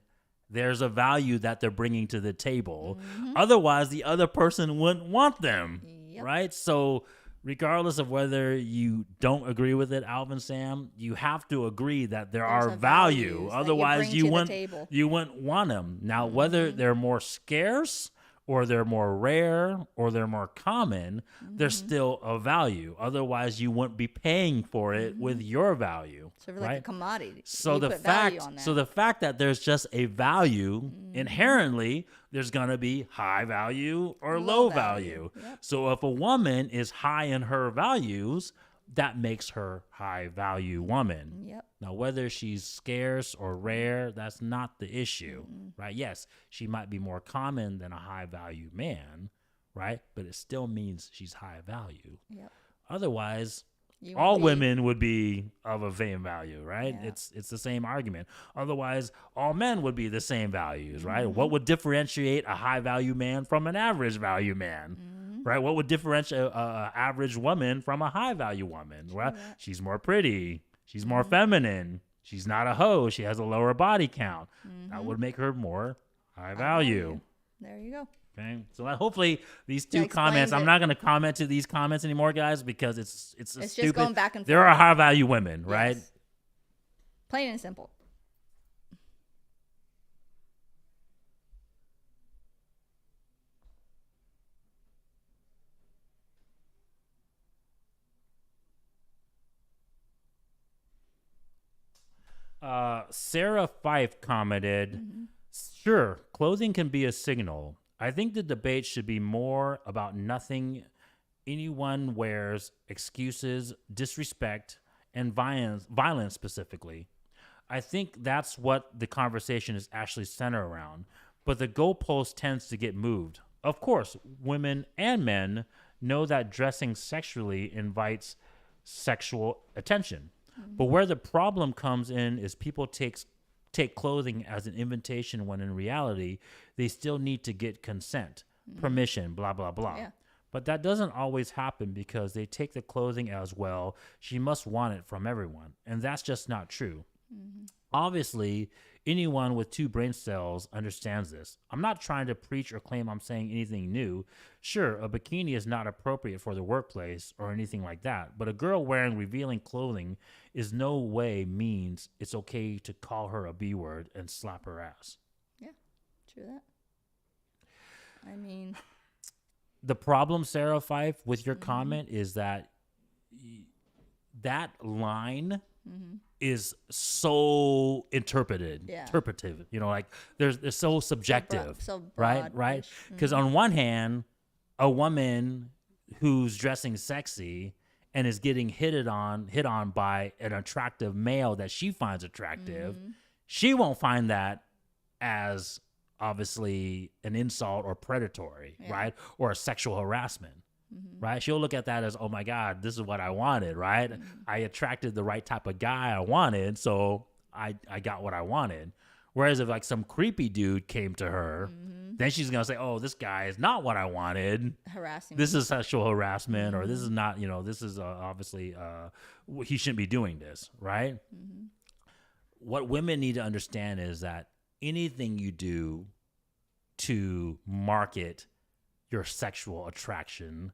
there's a value that they're bringing to the table. Otherwise, the other person wouldn't want them, right? So regardless of whether you don't agree with it, Alvin Sam, you have to agree that there are values. Otherwise, you wouldn't want them. Now, whether they're more scarce or they're more rare, or they're more common, they're still of value. Otherwise, you wouldn't be paying for it with your value. So right? Like a commodity. So the fact that there's just a value, inherently, there's gonna be high value or low value. Yep. So if a woman is high in her values, that makes her high value woman. Yep. Now, whether she's scarce or rare, that's not the issue, right? Yes, she might be more common than a high value man, right? But it still means she's high value. Yep. Otherwise, all women would be of a same value, right? Yeah. It's the same argument. Otherwise, all men would be the same values, right? What would differentiate a high value man from an average value man? right? What would differentiate a average woman from a high value woman? Well, she's more pretty. She's more feminine. She's not a hoe. She has a lower body count. That would make her more high value. There you go. Okay, so hopefully these two comments. I'm not going to comment to these comments anymore, guys, because it's stupid. Just going back and forth. There are high value women, right? Yes. Plain and simple. Sarah Fife commented, sure, clothing can be a signal. I think the debate should be more about nothing anyone wears, excuses, disrespect, and violence specifically. I think that's what the conversation is actually centered around. But the goalpost tends to get moved. Of course, women and men know that dressing sexually invites sexual attention. But where the problem comes in is people take clothing as an invitation when in reality, they still need to get consent, permission, blah, blah, blah. Yeah. But that doesn't always happen because they take the clothing as well. She must want it from everyone. And that's just not true. Obviously, anyone with 2 brain cells understands this. I'm not trying to preach or claim I'm saying anything new. Sure, a bikini is not appropriate for the workplace or anything like that, but a girl wearing revealing clothing is no way means it's okay to call her a B word and slap her ass. Yeah, true that. I mean, the problem, Sarah Fife, with your comment is that that line is so interpretive, you know, like they're so subjective, so right? Because on one hand, a woman who's dressing sexy and is getting hit on by an attractive male that she finds attractive, she won't find that as obviously an insult or predatory, right? Or a sexual harassment. Right? She'll look at that as, oh my God, this is what I wanted, right? I attracted the right type of guy I wanted, so I got what I wanted. Whereas if like some creepy dude came to her, then she's going to say, oh, this guy is not what I wanted. Harassing. This is sexual harassment, or this is not, you know, this is obviously, he shouldn't be doing this, right? What women need to understand is that anything you do to market your sexual attraction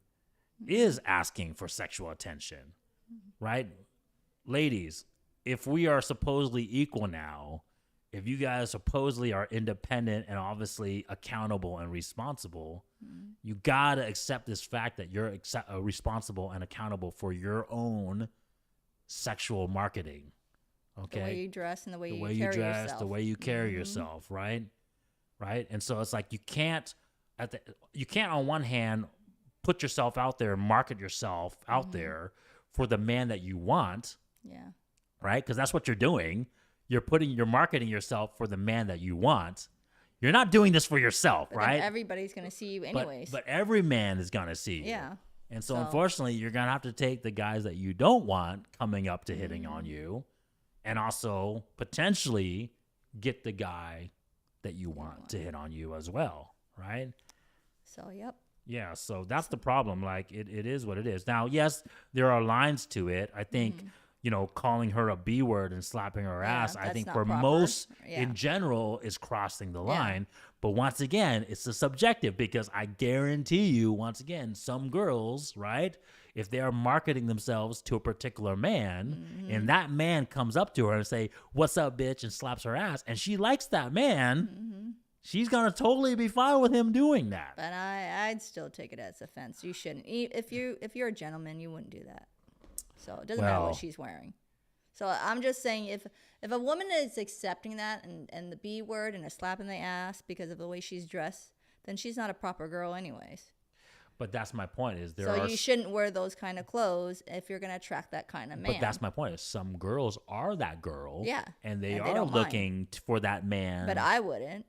is asking for sexual attention, right? Ladies, if we are supposedly equal now, if you guys supposedly are independent and obviously accountable and responsible, you gotta accept this fact that you're responsible and accountable for your own sexual marketing. Okay, the way you dress and the way you carry yourself. The way you carry yourself, right? And so it's like you can't on one hand put yourself out there and market yourself out there for the man that you want. Yeah. Right? Because that's what you're doing. You're marketing yourself for the man that you want. You're not doing this for yourself, but right? Everybody's going to see you anyways. But every man is going to see you. Yeah. And so unfortunately, you're going to have to take the guys that you don't want coming up to hitting on you and also potentially get the guy that you want to hit on you as well, right? So, yep. Yeah, so that's the problem. Like, it is what it is. Now, yes, there are lines to it. I think, you know, calling her a B word and slapping her ass, I think for proper. Most in general is crossing the line. But once again, it's a subjective because I guarantee you, once again, some girls, right, if they are marketing themselves to a particular man and that man comes up to her and say, "What's up, bitch?" and slaps her ass, and she likes that man, she's going to totally be fine with him doing that. But I'd still take it as offense. You shouldn't. If you're a gentleman, you wouldn't do that. So it doesn't matter what she's wearing. So I'm just saying if a woman is accepting that and the B word and a slap in the ass because of the way she's dressed, then she's not a proper girl anyways. But that's my point is you shouldn't wear those kind of clothes if you're going to attract that kind of man. But that's my point is some girls are that girl. Yeah. And they are looking for that man. But I wouldn't.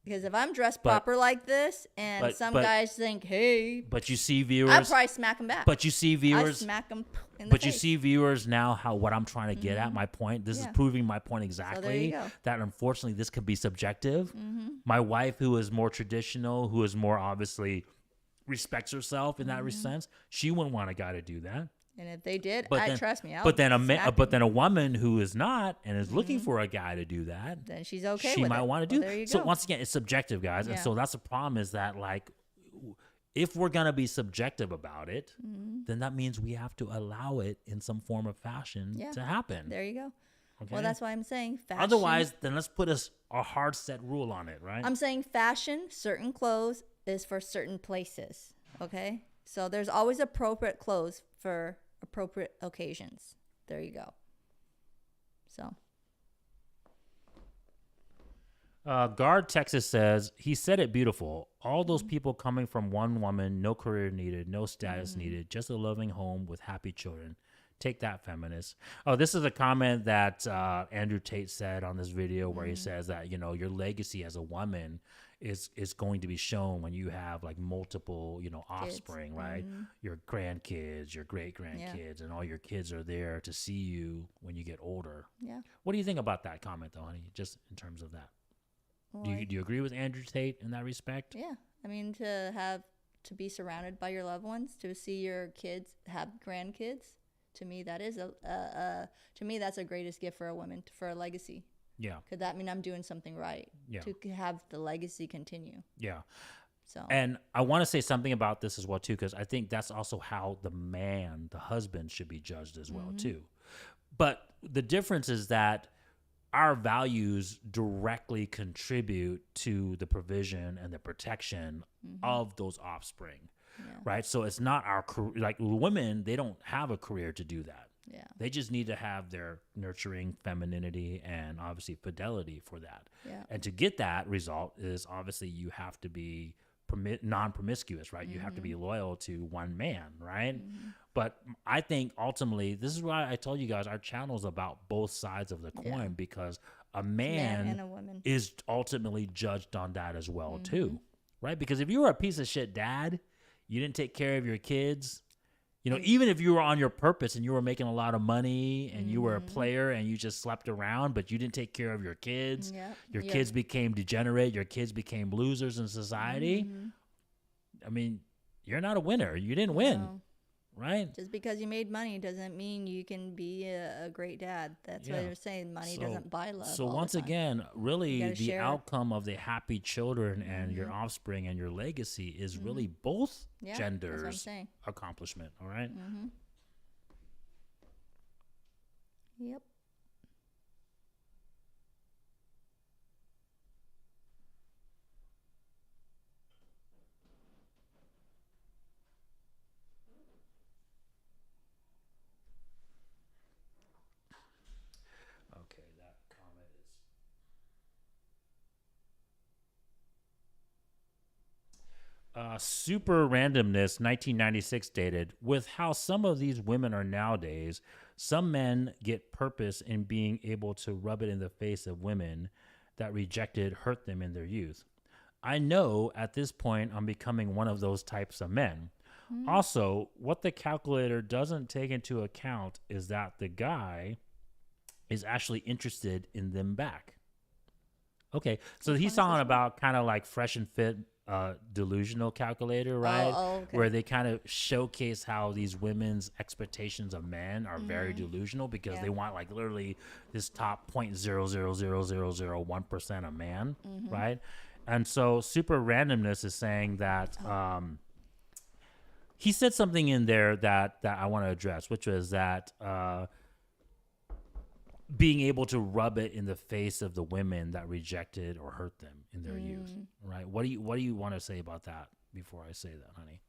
Because if I'm dressed proper like this and some guys think, hey. But you see viewers. I'd probably smack them back. But you see viewers. I'd smack them in the But face. you see viewers now what I'm trying to get at, my point. This is proving my point exactly. So there you go. That unfortunately this could be subjective. My wife, who is more traditional, who is more obviously respects herself in that sense, she wouldn't want a guy to do that. And if they did, trust me. But then a woman who is not and is looking for a guy to do that, then she's okay. She with might it. want to do. There you So go. once again, it's subjective, guys, and so that's the problem. Is that like, if we're gonna be subjective about it, then that means we have to allow it in some form of fashion to happen. There you go. Okay? Well, that's why I'm saying fashion. Otherwise, then let's put a hard set rule on it, right? I'm saying fashion, certain clothes is for certain places. Okay, so there's always appropriate clothes for appropriate occasions. There you go. So Guard Texas says, he said it beautiful. All those people coming from one woman, no career needed, no status needed, just a loving home with happy children. Take that, feminists. Oh, this is a comment that Andrew Tate said on this video where he says that, your legacy as a woman is going to be shown when you have like multiple, offspring, right? Your grandkids, your great grandkids, and all your kids are there to see you when you get older. Yeah. What do you think about that comment, though, honey? Just in terms of that, Well, do you agree with Andrew Tate in that respect? Yeah, I mean to be surrounded by your loved ones, to see your kids have grandkids. To me, that is that's a greatest gift for a woman, for a legacy. Yeah. Could that mean I'm doing something right? Yeah. To have the legacy continue. Yeah. So. And I want to say something about this as well too, because I think that's also how the husband, should be judged as well too. But the difference is that our values directly contribute to the provision and the protection of those offspring. Yeah. Right. So it's not our career. Like women, they don't have a career to do that. Yeah. They just need to have their nurturing femininity and obviously fidelity for that. Yeah. And to get that result is obviously you have to be non-promiscuous, right? You have to be loyal to one man, right? But I think ultimately, this is why I told you guys our channel is about both sides of the coin, because a man and a woman is ultimately judged on that as well too, right? Because if you were a piece of shit dad, you didn't take care of your kids, even if you were on your purpose and you were making a lot of money and you were a player and you just slept around, but you didn't take care of your kids, your kids became degenerate, your kids became losers in society. I mean, you're not a winner. You didn't win, right? Just because you made money doesn't mean you can be a great dad. That's what they're saying. Money doesn't buy love. So once again, really the outcome of the happy children and your offspring and your legacy is really both genders' accomplishment. All right. Yep. Okay, that comment is Super Randomness 1996 stated, with how some of these women are nowadays, some men get purpose in being able to rub it in the face of women that hurt them in their youth. I know at this point I'm becoming one of those types of men. Also, what the calculator doesn't take into account is that the guy is actually interested in them back. Okay, so he's talking about kind of like Fresh and Fit delusional calculator, right? Okay. Where they kind of showcase how these women's expectations of men are very delusional because they want like literally this top 0.0000001% of man, right? And so Super Randomness is saying that he said something in there that I want to address, which was that being able to rub it in the face of the women that rejected or hurt them in their youth, right? What do you want to say about that before I say that, honey?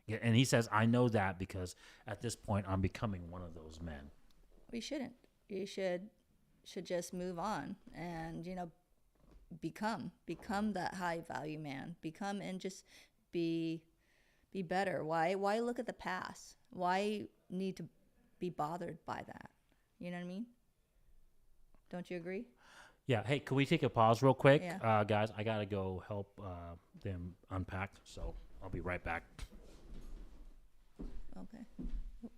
Yeah, and he says, I know that because at this point I'm becoming one of those men. We shouldn't. You should just move on and become that high value man. Become and just be better. Why look at the past? Why need to be bothered by that? You know what I mean? Don't you agree? Yeah. Hey, can we take a pause real quick? Yeah. Guys, I got to go help them unpack. So I'll be right back. Okay. Oops.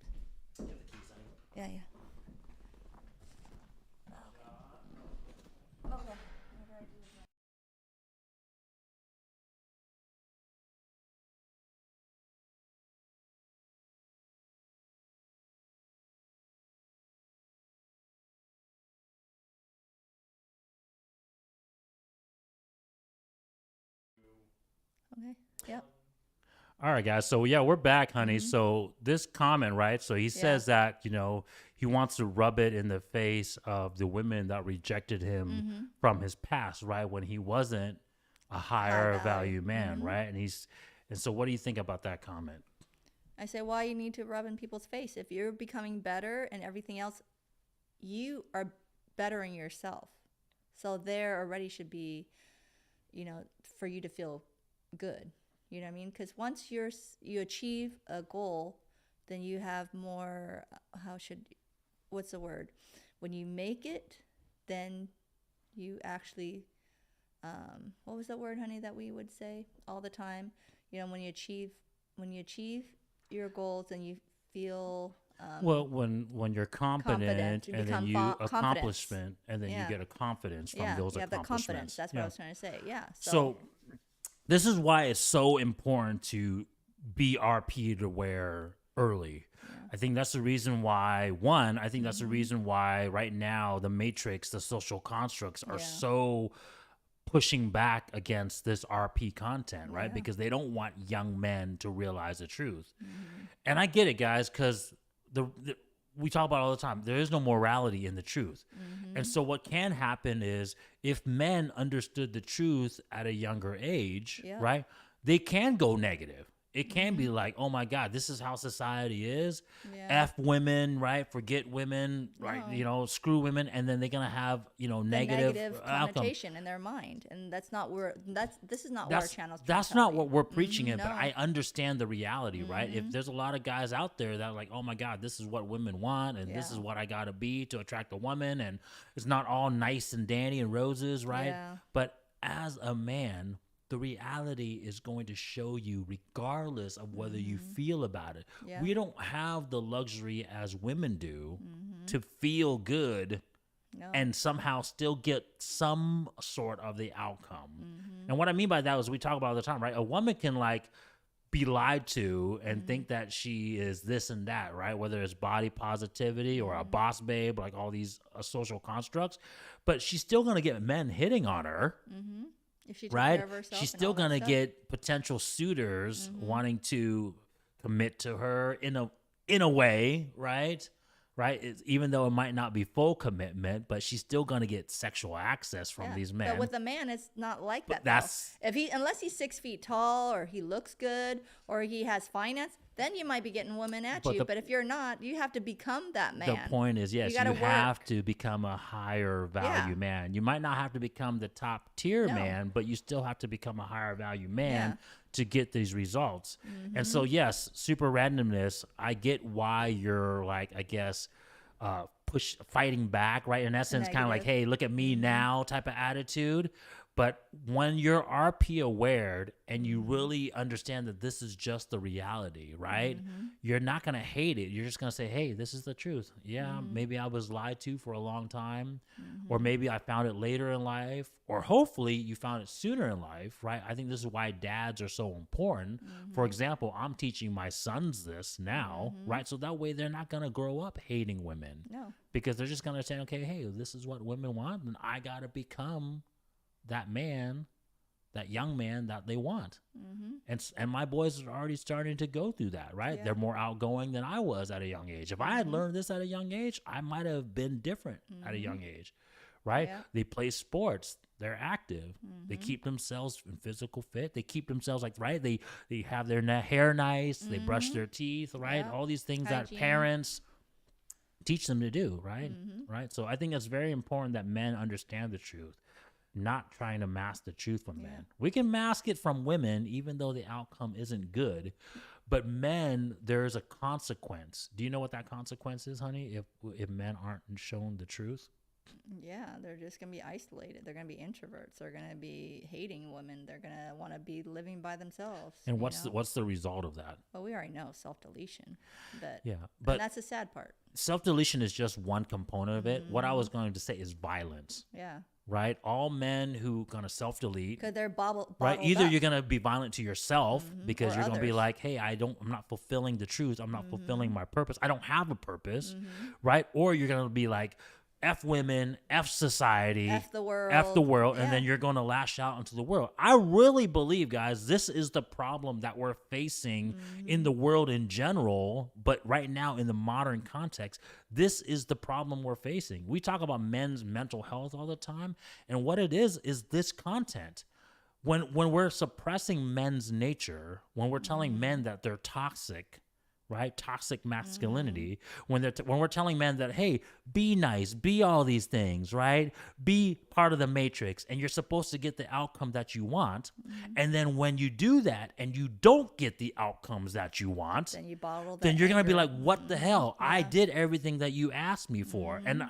Yeah, yeah. Okay. Okay. Yep. All right, guys. So yeah, we're back, honey. So this comment, right? So he says that, he wants to rub it in the face of the women that rejected him from his past, right? When he wasn't a higher value man, right? And so what do you think about that comment? I say, why you need to rub in people's face? If you're becoming better and everything else, you are bettering yourself. So there already should be, for you to feel good. You know what I mean? Because once you achieve a goal, then you have more, what's the word? When you make it, then you actually, what was the word, honey, that we would say all the time? When you achieve your goals and you feel... well, when you're confident and then you accomplishment, and then you get a confidence from those accomplishments. Yeah, the confidence. That's what I was trying to say. Yeah. So this is why it's so important to be RP to wear early. Yeah. I think that's the reason why, that's the reason why right now the matrix, the social constructs are so pushing back against this RP content, right? Because they don't want young men to realize the truth. And I get it, guys, because we talk about it all the time. There is no morality in the truth. And so what can happen is if men understood the truth at a younger age, right, they can go negative. It can be like, oh my God, this is how society is. F women, right? Forget women, right? Screw women. And then they're going to have, negative connotation in their mind. And this is not what our channel's That's not what we're preaching in, but I understand the reality, right? If there's a lot of guys out there that are like, oh my God, this is what women want. And this is what I got to be to attract a woman. And it's not all nice and dandy and roses, right? Yeah. But as a man, the reality is going to show you regardless of whether you feel about it. Yeah. We don't have the luxury as women do to feel good and somehow still get some sort of the outcome. And what I mean by that is we talk about all the time, right? A woman can be lied to and think that she is this and that, right? Whether it's body positivity or a boss babe, like all these social constructs, but she's still going to get men hitting on her. If she took care of herself, she's still gonna get potential suitors wanting to commit to her in a way, right? Even though it might not be full commitment, but she's still gonna get sexual access from these men. But with a man, it's not like that. Unless he's 6 feet tall, or he looks good, or he has finance, then you might be getting women at you. But if you're not, you have to become that man. The point is, yes, you have to become a higher value man. You might not have to become the top tier man, but you still have to become a higher value man to get these results. And so, yes, super randomness. I get why you're fighting back, right? In essence, kind of like, hey, look at me now type of attitude. But when you're RP aware and you really understand that this is just the reality, right? You're not going to hate it. You're just going to say, hey, this is the truth. Yeah, maybe I was lied to for a long time, or maybe I found it later in life, or hopefully you found it sooner in life, right? I think this is why dads are so important. For example, I'm teaching my sons this now, right? So that way they're not going to grow up hating women. No. Because they're just going to say, okay, hey, this is what women want, and I got to become that man, that young man that they want. And my boys are already starting to go through that, right? They're more outgoing than I was at a young age. If I had learned this at a young age, I might have been different at a young age, right? They play sports. They're active. They keep themselves in physical fit. They keep themselves they have their hair nice. They brush their teeth, right? All these things that parents teach them to do, right? Right. So I think it's very important that men understand the truth. Not trying to mask the truth from men. We can mask it from women, even though the outcome isn't good. But men, there's a consequence. Do you know what that consequence is, honey? If men aren't shown the truth? Yeah, they're just going to be isolated. They're going to be introverts. They're going to be hating women. They're going to want to be living by themselves. And what's the result of that? Well, we already know self-deletion. But that's the sad part. Self-deletion is just one component of it. What I was going to say is violence. Yeah. Right? All men who gonna self-delete. Because they're bottled right? Either up. You're gonna be violent to yourself because you're gonna be like, hey, I'm not fulfilling the truth. I'm not fulfilling my purpose. I don't have a purpose, right? Or you're gonna be like, F women, F society, F the world. And then you're going to lash out into the world. I really believe, guys, this is the problem that we're facing in the world in general, but right now in the modern context, this is the problem we're facing. We talk about men's mental health all the time, and what it is this content. When we're suppressing men's nature, when we're telling men that they're toxic, right? Toxic masculinity. When we're telling men that, hey, be nice, be all these things, right? Be part of the matrix, and you're supposed to get the outcome that you want. And then when you do that and you don't get the outcomes that you want, then you bottle that then you're going to be anger. like, what the hell? I did everything that you asked me for. And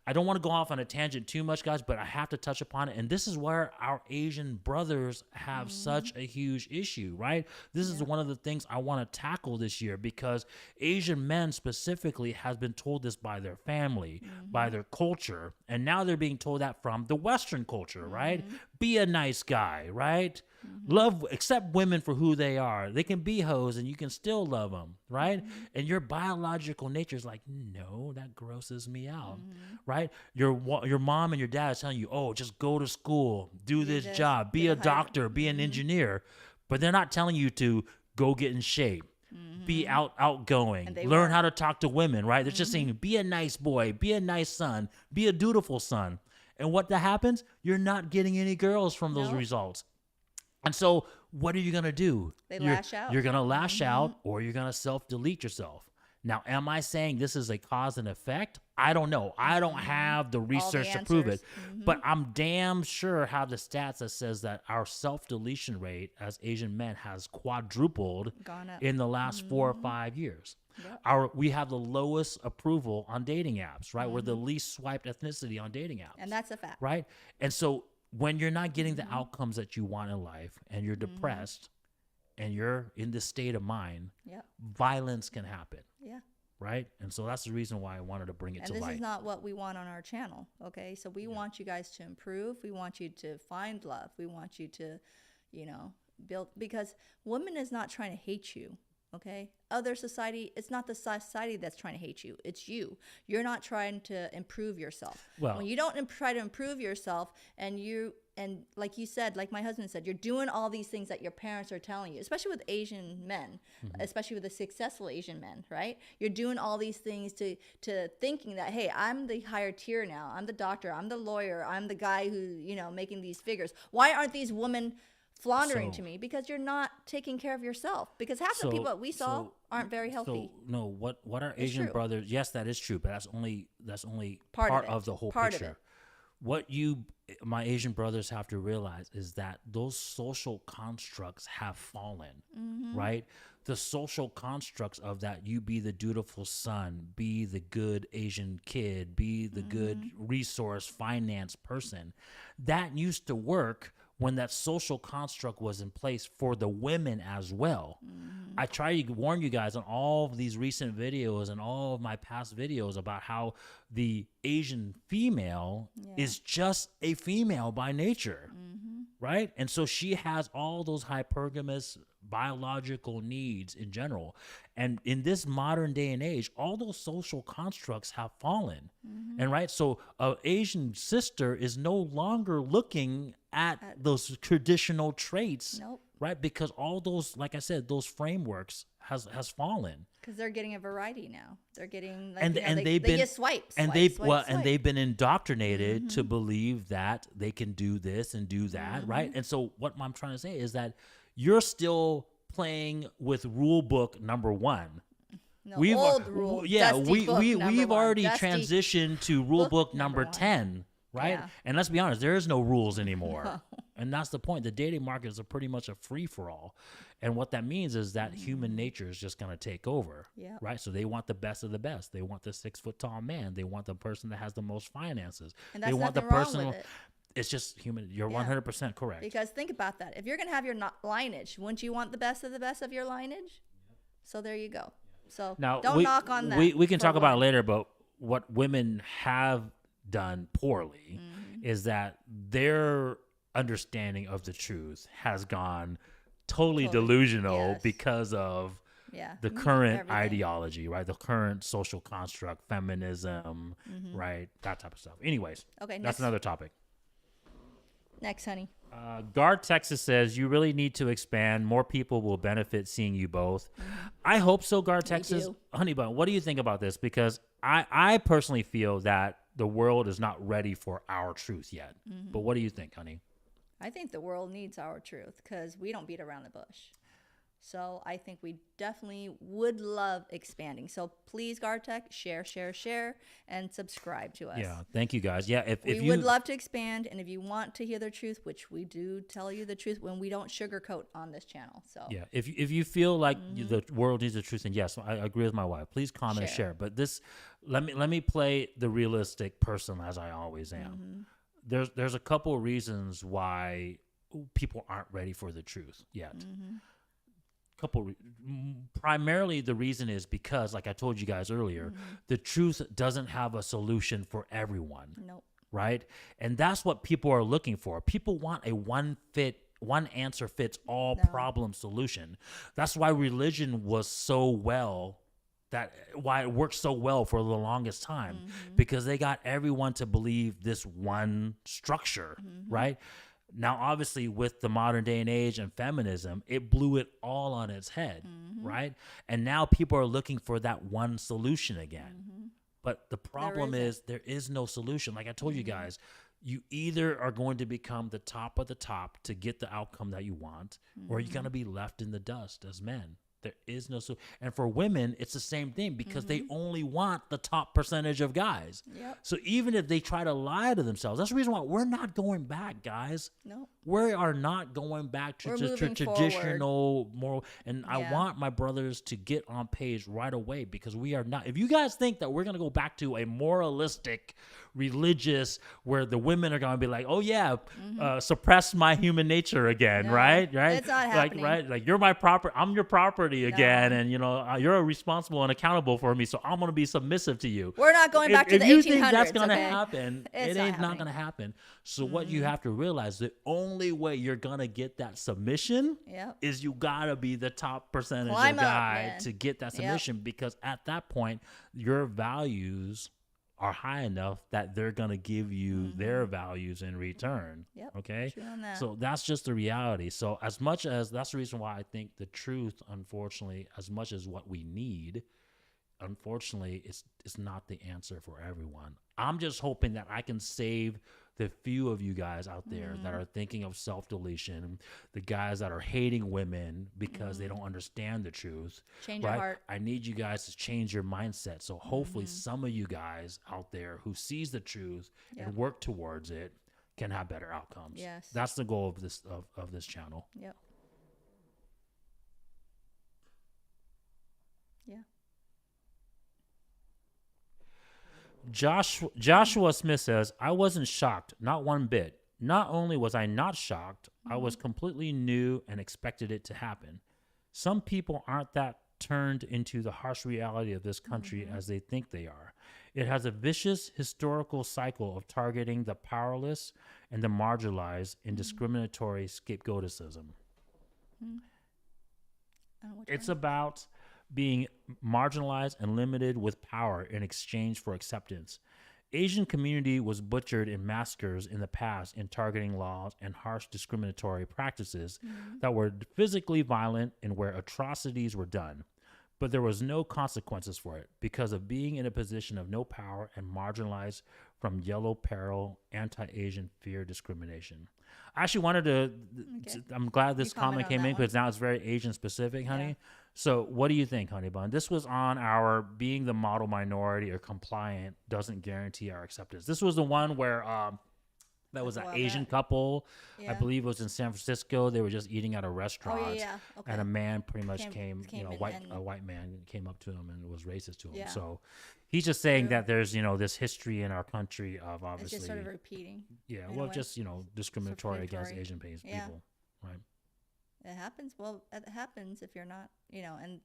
I don't want to go off on a tangent too much, guys, but I have to touch upon it. And this is where our Asian brothers have such a huge issue, right? This is one of the things I want to tackle this year, because Asian men specifically has been told this by their family, by their culture, and now they're being told that from the Western culture, right? Be a nice guy, right? Love, accept women for who they are. They can be hoes and you can still love them, right? And your biological nature is like, no, that grosses me out, right? Your mom and your dad is telling you, oh, just go to school, do this job, be a doctor, be an engineer. But they're not telling you to go get in shape, be outgoing, learn how to talk to women, right? They're just saying, be a nice boy, be a nice son, be a dutiful son. And what that happens, you're not getting any girls from those results. And so what are you going to do? Lash out. You're going to lash out, or you're going to self-delete yourself. Now, am I saying this is a cause and effect? I don't know. I don't have the research to prove it. But I'm damn sure have the stats that says that our self-deletion rate as Asian men has quadrupled in the last 4 or 5 years. Yep. We have the lowest approval on dating apps, right? We're the least swiped ethnicity on dating apps. And that's a fact. Right? And so when you're not getting the outcomes that you want in life, and you're depressed, and you're in this state of mind, violence can happen. Yeah. Right? And so that's the reason why I wanted to bring it to light. And this is not what we want on our channel, okay? So we want you guys to improve. We want you to find love. We want you to, build, because women is not trying to hate you, okay? Other society, it's not the society that's trying to hate you. It's you. You're not trying to improve yourself. Well, when you don't try to improve yourself, and like you said, like my husband said, you're doing all these things that your parents are telling you, especially with Asian men, especially with the successful Asian men, right? You're doing all these things to thinking that, hey, I'm the higher tier now. I'm the doctor. I'm the lawyer. I'm the guy who, making these figures. Why aren't these women floundering to me? Because you're not taking care of yourself. Because half the people that we saw aren't very healthy. So no, what are Asian brothers? Yes, that is true, but that's only part of the whole picture. What my Asian brothers have to realize is that those social constructs have fallen, right? The social constructs of that, you be the dutiful son, be the good Asian kid, be the good resource finance person, that used to work when that social construct was in place for the women as well. I try to warn you guys on all of these recent videos and all of my past videos about how the Asian female is just a female by nature, right? And so she has all those hypergamous biological needs in general. And in this modern day and age, all those social constructs have fallen. And right, so an Asian sister is no longer looking at those traditional traits, right? Because all those, like I said, those frameworks has fallen. Because they're getting a variety now. They're getting they just swipe. And they've been indoctrinated to believe that they can do this and do that, right? And so what I'm trying to say is that you're still playing with rule book number 1. No, we've already transitioned to rule book number 10, right? Yeah. And let's be honest, there is no rules anymore. No. And that's the point. The dating market is pretty much a free-for-all. And what that means is that human nature is just going to take over, right? So they want the best of the best. They want the 6-foot-tall man. They want the person that has the most finances. And that's they want nothing the person. Wrong with it. It's just human. You're 100% correct. Because think about that. If you're going to have your lineage, wouldn't you want the best of your lineage? So there you go. So now, don't knock on that. We can talk about it later, but what women have done poorly is that their understanding of the truth has gone totally delusional because of the current ideology, right? The current social construct, feminism, right? That type of stuff. Anyways, okay, that's another topic. Next, honey. Guard Texas says, you really need to expand. More people will benefit seeing you both. I hope so, Guard Texas. Honey Bun, what do you think about this? Because I personally feel that the world is not ready for our truth yet. But what do you think, honey? I think the world needs our truth because we don't beat around the bush. So I think we definitely would love expanding. So please, Gartech, share, and subscribe to us. Yeah, thank you guys. Yeah, if we you would love to expand, and if you want to hear the truth, which we do tell you the truth when we don't sugarcoat on this channel. So yeah, if you feel like the world needs the truth, and yes, I agree with my wife. Please comment and share. But this, let me play the realistic person as I always am. There's a couple of reasons why people aren't ready for the truth yet. Primarily the reason is because, like I told you guys earlier, the truth doesn't have a solution for everyone. Nope. Right? And that's what people are looking for. People want a one answer fits all problem solution. That's why religion was so why it worked so well for the longest time, because they got everyone to believe this one structure, right? Now, obviously, with the modern day and age and feminism, it blew it all on its head, right? And now people are looking for that one solution again. But the problem is there is no solution. Like I told you guys, you either are going to become the top of the top to get the outcome that you want, or you're going to be left in the dust as men. There is no solution. And for women, it's the same thing because they only want the top percentage of guys. Yep. So even if they try to lie to themselves, that's the reason why we're not going back, guys. No. We are not going back to traditional moral. And I want my brothers to get on page right away, because we are not. If you guys think that we're going to go back to a moralistic, religious, where the women are going to be like, oh yeah, suppress my human nature again, right? It's not happening. Like you're my property, I'm your property again, and you're responsible and accountable for me, so I'm going to be submissive to you. We're not going back to the 1800s. If you think that's going to happen, it ain't not going to happen. So what you have to realize, the only way you're going to get that submission is you got to be the top percentage of guy to get that submission, because at that point your values are high enough that they're going to give you their values in return. Okay. True on that. So that's just the reality. So as much as that's the reason why I think the truth, unfortunately, as much as what we need, unfortunately, it's not the answer for everyone. I'm just hoping that I can save the few of you guys out there that are thinking of self-deletion, the guys that are hating women because they don't understand the truth. Change your heart. I need you guys to change your mindset. So hopefully some of you guys out there who sees the truth and work towards it can have better outcomes. Yes. That's the goal of this channel. Yep. Yeah. Joshua Smith says, I wasn't shocked, not one bit. Not only was I not shocked, I was completely new and expected it to happen. Some people aren't that turned into the harsh reality of this country as they think they are. It has a vicious historical cycle of targeting the powerless and the marginalized in discriminatory scapegoatism. It's about being marginalized and limited with power in exchange for acceptance. Asian community was butchered in massacres in the past in targeting laws and harsh discriminatory practices that were physically violent and where atrocities were done. But there was no consequences for it because of being in a position of no power and marginalized from yellow peril, anti-Asian fear, discrimination. I actually wanted to, I'm glad this comment came in because now it's very Asian specific, honey. Yeah. So what do you think, honey bun? This was on our being the model minority or compliant doesn't guarantee our acceptance. This was the one where that was an Asian couple. Yeah. I believe it was in San Francisco. They were just eating at a restaurant. Okay. And a man pretty much came a white man came up to him and was racist to him. Yeah. So he's just saying that there's, this history in our country of obviously. It's just sort of repeating. Yeah. Well, just, discriminatory against Asian people. Right. It happens. Well, it happens if you're not, and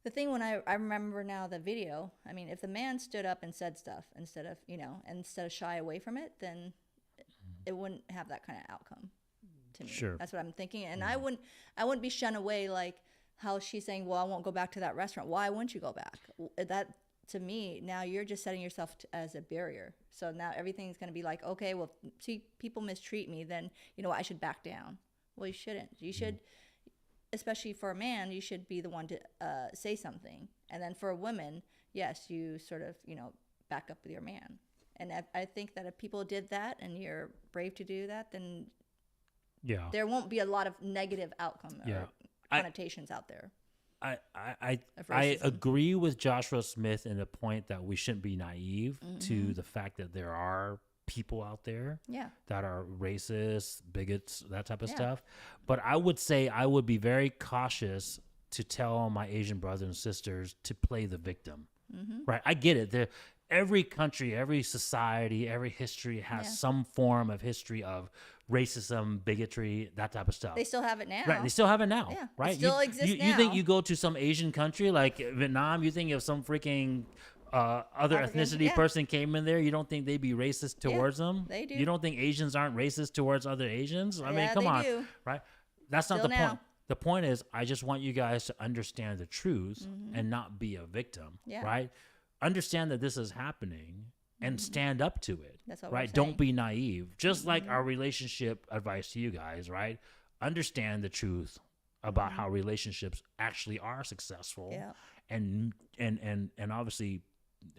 the thing when I remember now the video, I mean, if the man stood up and said stuff instead of shy away from it, then it wouldn't have that kind of outcome to me. Sure. That's what I'm thinking. And I wouldn't be shunned away like how she's saying, well, I won't go back to that restaurant. Why wouldn't you go back? That, to me, now you're just setting yourself as a barrier. So now everything's going to be like, okay, well, see, people mistreat me, then, you know what, I should back down. Well, you shouldn't. You should, especially for a man, you should be the one to say something. And then for a woman, yes, you sort of, you know, back up with your man. And I think that if people did that and you're brave to do that, then there won't be a lot of negative outcome or connotations out there. I agree with Joshua Smith in the point that we shouldn't be naive to the fact that there are people out there that are racist, bigots, that type of stuff. But I would say I would be very cautious to tell my Asian brothers and sisters to play the victim. Right? I get it. Every country, every society, every history has some form of history of racism, bigotry, that type of stuff. They still have it now. Right, they still have it now. Yeah, right? It still exists now. You think you go to some Asian country like Vietnam, you think if some freaking other African, ethnicity person came in there, you don't think they'd be racist towards them? They do. You don't think Asians aren't racist towards other Asians? I mean, come on. Do. Right? That's not Still the now. point. The point is, I just want you guys to understand the truth and not be a victim. Right? Understand that this is happening and stand up to it. That's what right? we're Don't saying. be naive. Just like our relationship advice to you guys, right? Understand the truth about how relationships actually are successful, and obviously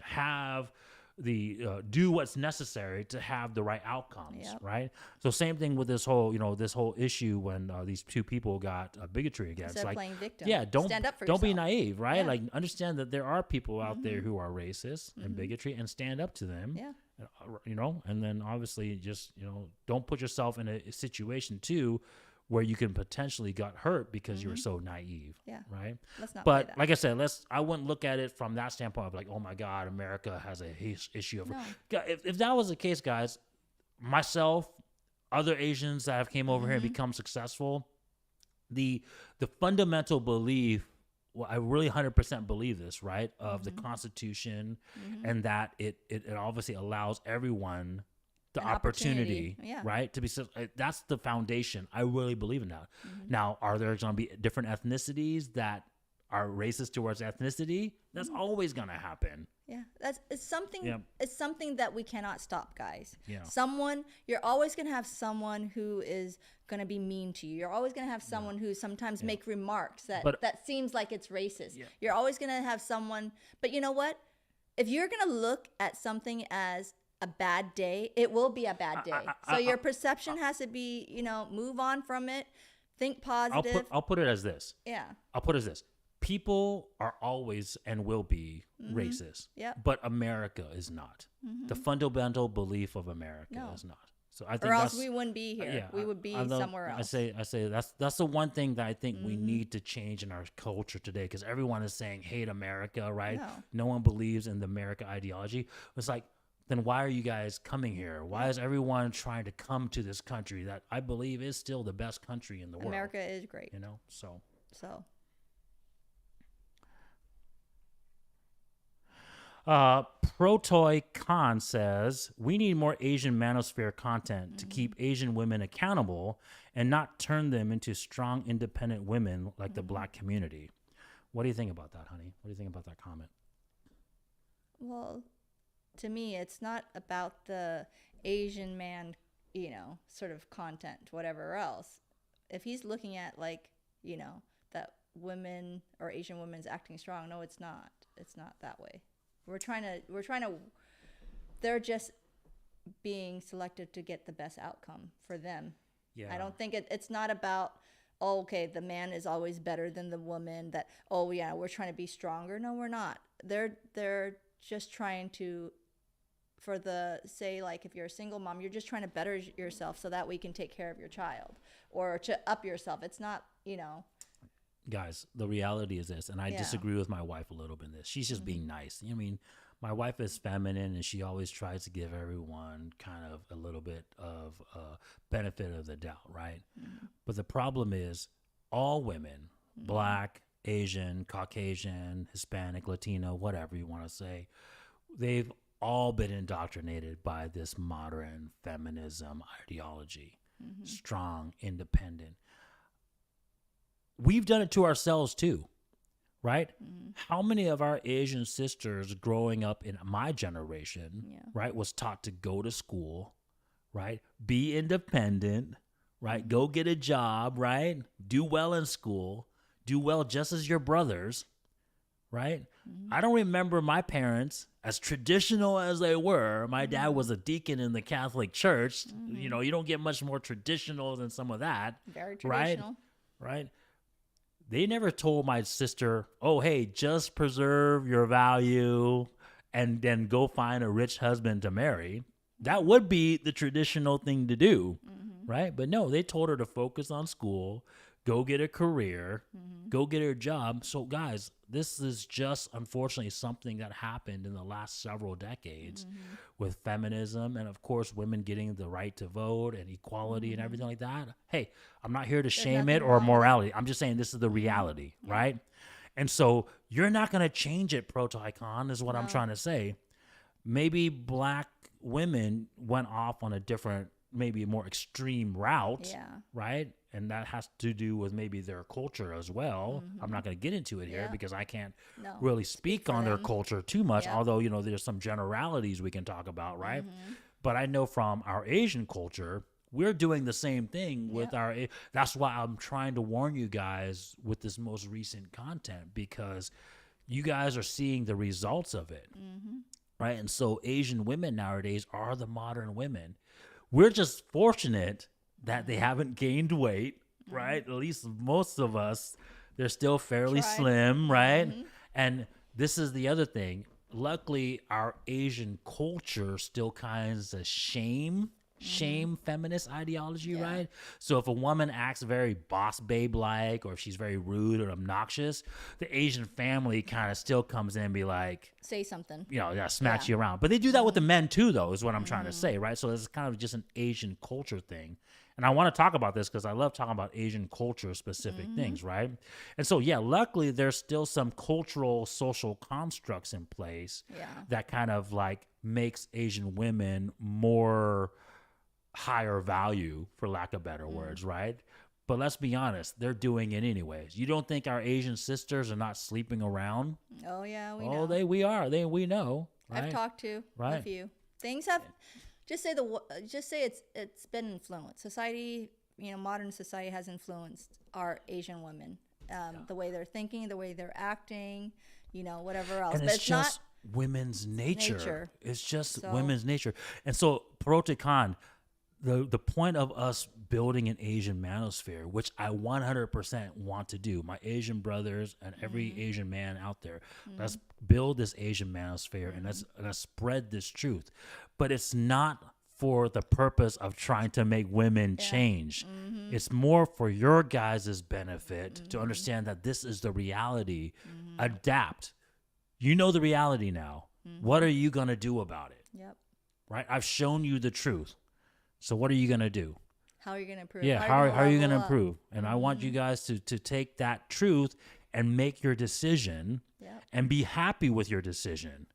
have the do what's necessary to have the right outcomes, right? So same thing with this whole issue when these two people got bigotry against. Instead of like, playing victim. don't Stand up for don't be yourself. naive, right? Like understand that there are people out there who are racist and bigotry, and stand up to them. And then obviously just don't put yourself in a situation too where you can potentially got hurt because you were so naive. Right. Let's not. But play that. like I said, I wouldn't look at it from that standpoint of like, oh my God, America has a issue of. No. If that was the case, guys, myself, other Asians that have came over here and become successful, the fundamental belief. Well, I really 100% believe this, right? Of the Constitution, and that it obviously allows everyone the opportunity, right? To be, that's the foundation. I really believe in that. Now, are there going to be different ethnicities that are racist towards ethnicity? That's always going to happen. Yeah, it's something. Yeah. It's something that we cannot stop, guys. Yeah. You're always gonna have someone who is gonna be mean to you. You're always gonna have someone who sometimes make remarks that seems like it's racist. You're always gonna have someone. But you know what? If you're gonna look at something as a bad day, it will be a bad day. So your perception has to be, move on from it. Think positive. I'll put it as this. Yeah. I'll put it as this. People are always and will be racist. Yep. But America is not. The fundamental belief of America is not. So I think or else we wouldn't be here. Yeah, we would be somewhere else. I say that's the one thing that I think we need to change in our culture today, because everyone is saying hate America, right? No one believes in the America ideology. It's like, then why are you guys coming here? Why is everyone trying to come to this country that I believe is still the best country in the world? America is great. So. Protoy Khan says, we need more Asian manosphere content to keep Asian women accountable and not turn them into strong, independent women like the Black community. What do you think about that, honey? What do you think about that comment? Well, to me, it's not about the Asian man, sort of content, whatever else. If he's looking at that women or Asian women's acting strong, no, it's not. It's not that way. We're trying to, they're just being selected to get the best outcome for them. Yeah. I don't think it's not about, the man is always better than the woman, that, we're trying to be stronger. No, we're not. They're just trying to, if you're a single mom, you're just trying to better yourself so that we can take care of your child, or to up yourself. It's not, Guys, the reality is this, and I disagree with my wife a little bit in this. She's just being nice. I mean, my wife is feminine, and she always tries to give everyone kind of a little bit of benefit of the doubt, right? But the problem is all women, Black, Asian, Caucasian, Hispanic, Latino, whatever you want to say, they've all been indoctrinated by this modern feminism ideology. Strong, independent. we've done it to ourselves too, right? How many of our Asian sisters growing up in my generation, right, was taught to go to school, right, be independent, right, go get a job, right, do well in school, do well just as your brothers, right? I don't remember my parents, as traditional as they were. My dad was a deacon in the Catholic Church. You know, you don't get much more traditional than some of that. Very traditional. Right? They never told my sister, oh, hey, just preserve your value and then go find a rich husband to marry. That would be the traditional thing to do, right? But no, they told her to focus on school, go get a career, go get her job. So guys, this is just unfortunately something that happened in the last several decades with feminism and of course women getting the right to vote and equality and everything like that. Hey, I'm not here to shame it or morality. I'm just saying this is the reality, right? And so you're not going to change it, Proto-Icon, is what I'm trying to say. Maybe black women went off on a different, maybe more extreme route, right? And that has to do with maybe their culture as well. I'm not going to get into it here because I can't really speak on their culture too much, although, you know, there's some generalities we can talk about, right? But I know from our Asian culture, we're doing the same thing with our, that's why I'm trying to warn you guys with this most recent content, because you guys are seeing the results of it, right? And so Asian women nowadays are the modern women. We're just fortunate that they haven't gained weight, right? At least most of us, they're still fairly slim, right? And this is the other thing. Luckily, our Asian culture still kind of shame feminist ideology, right? So if a woman acts very boss babe like, or if she's very rude or obnoxious, the Asian family kind of still comes in and be like, say something, you know, smacks you around. But they do that with the men too, though, is what I'm trying to say, right? So it's kind of just an Asian culture thing. And I want to talk about this because I love talking about Asian culture specific things, right? And so, yeah, luckily there's still some cultural social constructs in place that kind of like makes Asian women more higher value, for lack of better words, right? But let's be honest, they're doing it anyways. You don't think our Asian sisters are not sleeping around? Oh yeah, we know. We are. We know. Right? I've talked to a few. Things have just say it's been influenced. Society, you know, modern society has influenced our Asian women. The way they're thinking, the way they're acting, you know, whatever else. And but it's just not women's nature. It's just women's nature. And so, Proto-Con, the point of us building an Asian manosphere, which I 100% want to do, my Asian brothers and every Asian man out there, let's build this Asian manosphere and let's spread this truth. But it's not for the purpose of trying to make women change. It's more for your guys' benefit to understand that this is the reality. Adapt. You know the reality now. What are you going to do about it? Right? I've shown you the truth. So what are you going to do? How are you going to improve? Yeah, how are you going to improve? And I want you guys to take that truth and make your decision and be happy with your decision.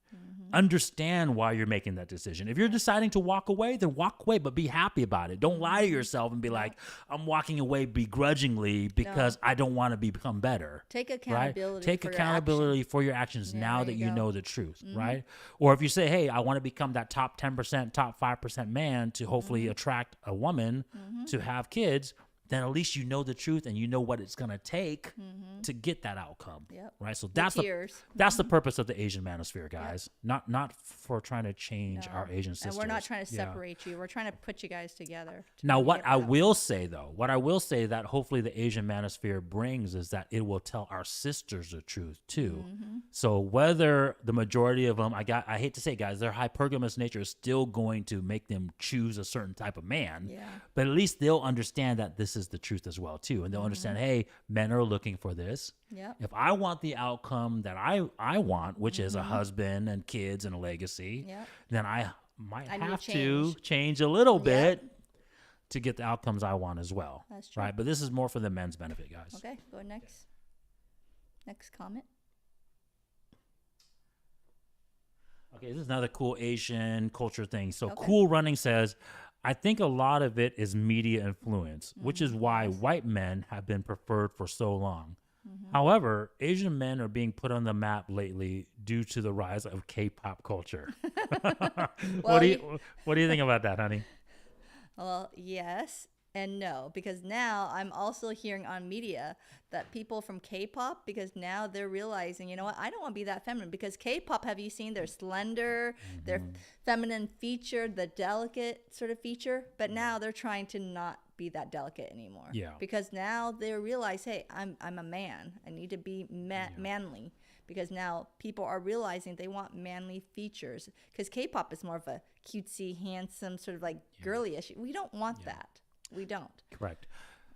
Understand why you're making that decision. If you're deciding to walk away, then walk away, but be happy about it. Don't lie to yourself and be like, I'm walking away begrudgingly because I don't want to become better. Take accountability. Right? Take accountability for your actions now that you know the truth, right? Or if you say, hey, I want to become that top 10%, top 5% man to hopefully attract a woman to have kids, then at least you know the truth and you know what it's going to take to get that outcome, right? So that's the purpose of the Asian manosphere, guys. Not for trying to change our Asian sisters. And we're not trying to separate you. We're trying to put you guys together. Now, what I will say that hopefully the Asian manosphere brings is that it will tell our sisters the truth too. So whether the majority of them, I hate to say, guys, their hypergamous nature is still going to make them choose a certain type of man, but at least they'll understand that this is the truth as well too, and they'll understand, hey, men are looking for this. If I want the outcome that I want, which is a husband and kids and a legacy, then I might have to change a little bit to get the outcomes I want as well. That's true. Right? But this is more for the men's benefit, guys. Okay, go next. Next comment. Okay, this is another cool Asian culture thing. So Cool Running says, I think a lot of it is media influence, which is why white men have been preferred for so long. However, Asian men are being put on the map lately due to the rise of K-pop culture. What do you think about that, honey? Well, yes and no, because now I'm also hearing on media that people from K-pop, because now they're realizing, you know what, I don't want to be that feminine, because K-pop, have you seen their slender, their feminine feature, the delicate sort of feature, but now they're trying to not be that delicate anymore. Yeah. Because now they realize, hey, I'm a man. I need to be manly. Because now people are realizing they want manly features. Because K-pop is more of a cutesy, handsome, sort of like girly-ish. We don't want that. We don't. Correct.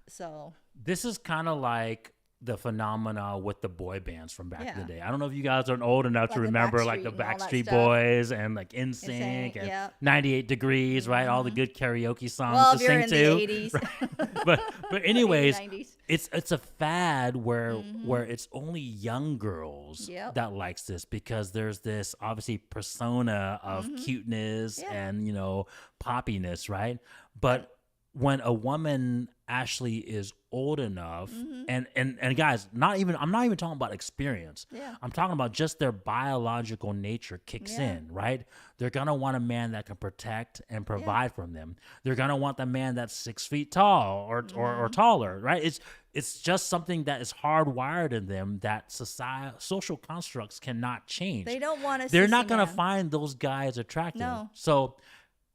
So this is kind of like the phenomena with the boy bands from back in the day. I don't know if you guys are old enough to remember like the Backstreet Boys and like NSYNC and 98 Degrees, right? All the good karaoke songs to sing to. The 80s. But anyways, 90s. it's a fad where it's only young girls that likes this, because there's this obviously persona of cuteness and, you know, poppiness, right? But when a woman actually is old enough, and guys, I'm not even talking about experience. I'm talking about just their biological nature kicks in, right? They're gonna want a man that can protect and provide for them. They're gonna want the man that's 6 feet tall or taller, right? It's just something that is hardwired in them that social constructs cannot change. They don't want to. They're not gonna find those guys attractive. No. So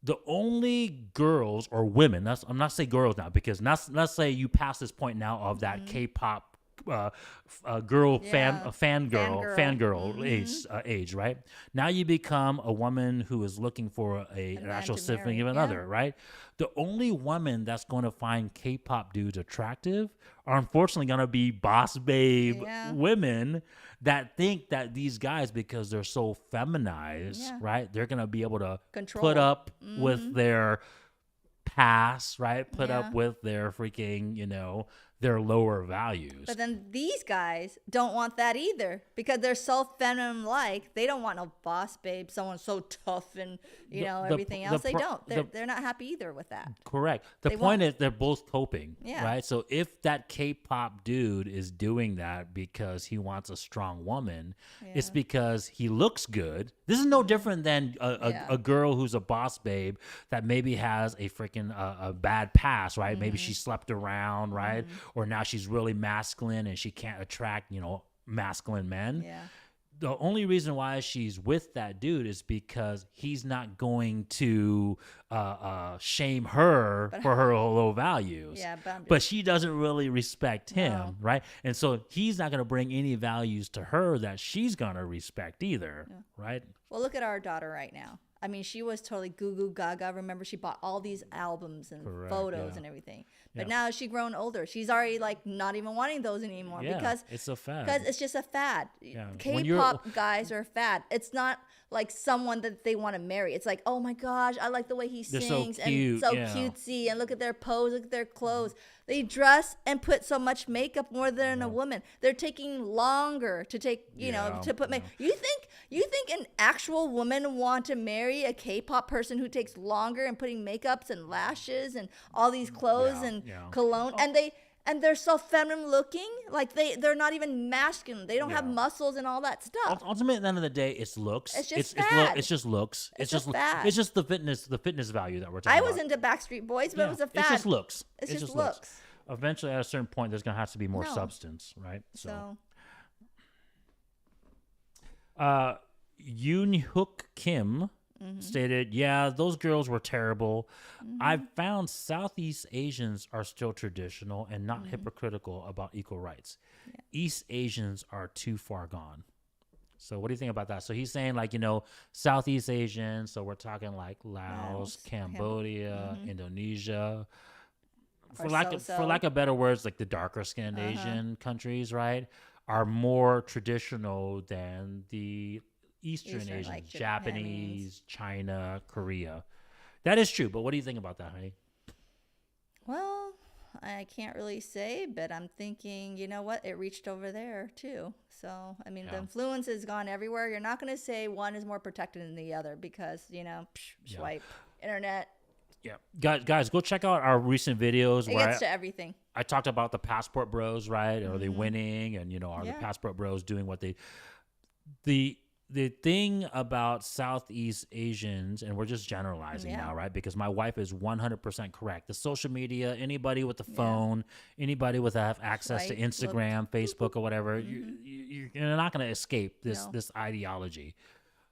the only girls or women, I'm not saying girls now, because let's say you pass this point now of that K-pop fangirl age, right? Now you become a woman who is looking for an actual significant other, right? The only woman that's going to find K-pop dudes attractive are unfortunately going to be boss babe women that think that these guys, because they're so feminized, right? They're going to be able to put up with their past, right? Put up with their freaking, you know, their lower values. But then these guys don't want that either, because they're so feminine like. They don't want no boss babe, someone so tough and everything else. They're not happy either with that. Correct. The point is they're both coping, right? So if that K-pop dude is doing that because he wants a strong woman, it's because he looks good. This is no different than a girl who's a boss babe that maybe has a freaking a bad past, right? Maybe she slept around, right? Or now she's really masculine and she can't attract, masculine men. Yeah. The only reason why she's with that dude is because he's not going to shame her for her low values. Yeah, but she doesn't really respect him, right? And so he's not going to bring any values to her that she's going to respect either, right? Well, look at our daughter right now. I mean, she was totally goo goo gaga. Remember, she bought all these albums and photos and everything. But now she's grown older. She's already like not even wanting those anymore because it's a fad. Because it's just a fad. Yeah. K-pop guys are a fad. It's not like someone that they want to marry. It's like, oh my gosh, I like the way he sings and so cutesy, and look at their pose, look at their clothes. They dress and put so much makeup more than a woman. They're taking longer to take, to put makeup. You think an actual woman want to marry a K-pop person who takes longer and putting makeups and lashes and all these clothes and cologne, and they're so feminine looking, like they're not even masculine. They don't have muscles and all that stuff. Ultimately, at the end of the day, it's looks. It's just fad. It's just looks. It's just fad. It's just the fitness value that we're talking about. I was into Backstreet Boys, but it was a fad. It's just looks. It's just looks. Eventually, at a certain point, there's going to have to be more substance, right? So. Yoon Hook Kim stated, those girls were terrible. I've found Southeast Asians are still traditional and not hypocritical about equal rights. East Asians are too far gone. So what do you think about that? So he's saying Southeast Asians, so we're talking like Laos, Cambodia, Indonesia. For lack of better words, like the darker skinned Asian countries, right, are more traditional than the Eastern Asians, like Japanese, China, Korea. That is true, but what do you think about that, honey? Well, I can't really say, but I'm thinking, you know what? It reached over there too. So, I mean, the influence has gone everywhere. You're not going to say one is more protected than the other because, swipe, internet, Yeah, guys, go check out our recent videos It where gets to everything. I talked about the passport bros, right? Are they winning? And are the passport bros doing what they? The thing about Southeast Asians, and we're just generalizing now, right? Because my wife is 100% correct. The social media, anybody with the phone, anybody with access to Instagram, Facebook, or whatever, you're not going to escape this ideology.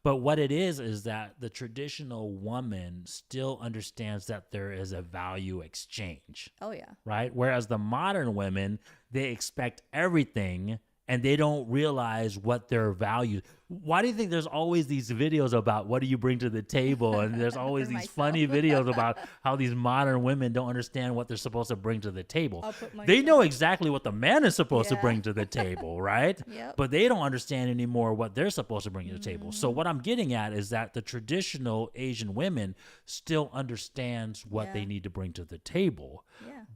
But what it is that the traditional woman still understands that there is a value exchange. Oh, yeah. Right? Whereas the modern women, they expect everything and they don't realize what their value. Why do you think there's always these videos about what do you bring to the table? And there's always these funny videos about how these modern women don't understand what they're supposed to bring to the table. They know exactly what the man is supposed to bring to the table, right? But they don't understand anymore what they're supposed to bring to the table. So what I'm getting at is that the traditional Asian women still understands what they need to bring to the table.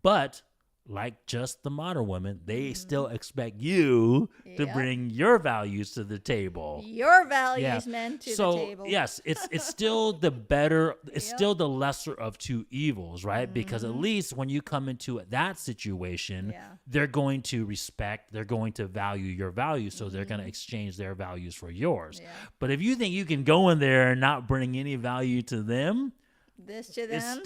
But like just the modern women, they still expect you to bring your values to the table. Your values, men, to the table. Yes, it's still the better, it's still the lesser of two evils, right? Because at least when you come into that situation, they're going to respect, they're going to value your values, so they're going to exchange their values for yours. But if you think you can go in there and not bring any value to them, this to them,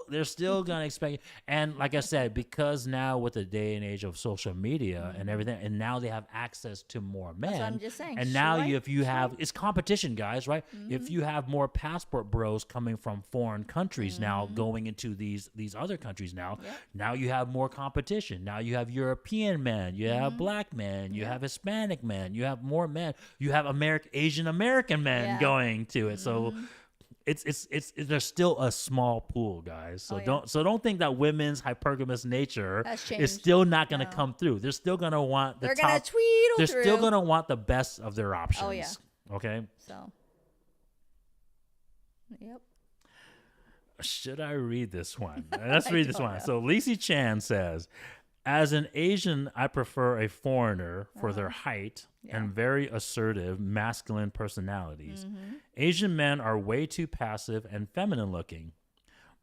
they're still gonna expect. And like I said, because now with the day and age of social media and everything, and now they have access to more men. That's what I'm just saying. And now if you have, it's competition, guys, right? If you have more passport bros coming from foreign countries now going into these other countries now you have more competition. Now you have European men, you have black men, you have Hispanic men, you have more men, you have Asian American men going to it. So it's there's still a small pool, guys. So don't think that women's hypergamous nature is still not going to come through. They're still going to want the They're top. Gonna tweedle they're through. still going to want the best of their options. Oh yeah. Okay. So. Yep. Should I read this one? Let's read this one. So Lacey Chan says, as an Asian, I prefer a foreigner for their height and very assertive masculine personalities. Asian men are way too passive and feminine looking,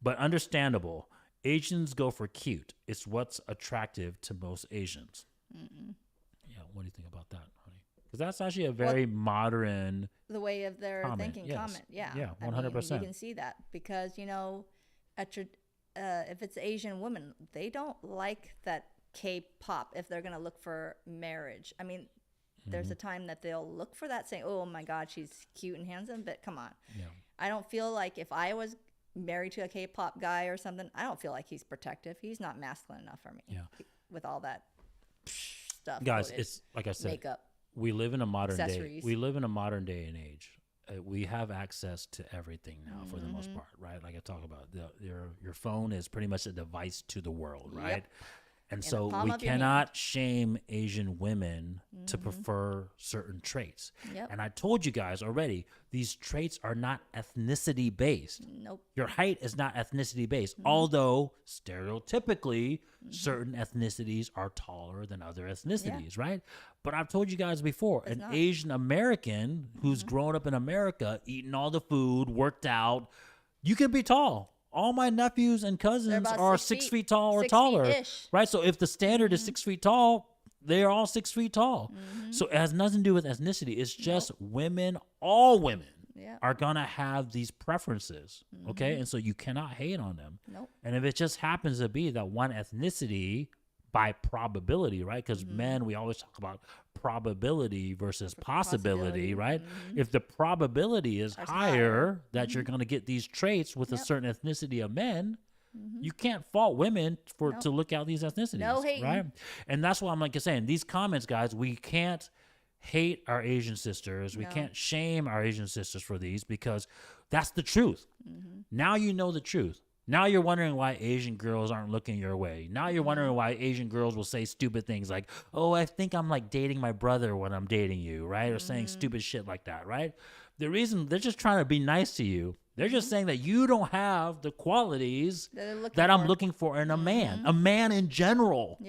but understandable. Asians go for cute. It's what's attractive to most Asians. Yeah, what do you think about that, honey? Because that's actually a very modern the way of their thinking comment. Yeah, 100%. You can see that because if it's Asian women, they don't like that K-pop if they're going to look for marriage. I mean, there's a time that they'll look for that, saying, "Oh my God, she's cute and handsome." But come on, I don't feel like if I was married to a K-pop guy or something, I don't feel like he's protective. He's not masculine enough for me. With all that stuff, guys, it's like I said, makeup. We live in a modern day. Accessories. We live in a modern day and age. We have access to everything now, for the most part, right? Like I talk about, your phone is pretty much a device to the world, right? And so we cannot shame Asian women to prefer certain traits. And I told you guys already, these traits are not ethnicity based. Nope. Your height is not ethnicity based, although stereotypically certain ethnicities are taller than other ethnicities, right? But I've told you guys before, an Asian American who's grown up in America, eating all the food, worked out, you can be tall. All my nephews and cousins are 6 feet tall or taller, right? So if the standard is 6 feet tall, they're all 6 feet tall. So it has nothing to do with ethnicity. It's just women, all women are going to have these preferences, okay? And so you cannot hate on them. And if it just happens to be that one ethnicity by probability, right? Because men, we always talk about probability versus possibility, right? If the probability is higher that you're going to get these traits with a certain ethnicity of men, you can't fault women to look out these ethnicities, right? And that's why I'm like saying, these comments, guys, we can't hate our Asian sisters. We can't shame our Asian sisters for these because that's the truth. Now you know the truth. Now you're wondering why Asian girls aren't looking your way. Now you're wondering why Asian girls will say stupid things like, "Oh, I think I'm like dating my brother when I'm dating you," right? Or saying stupid shit like that, right? The reason they're just trying to be nice to you. They're just saying that you don't have the qualities that I'm looking for in a man in general.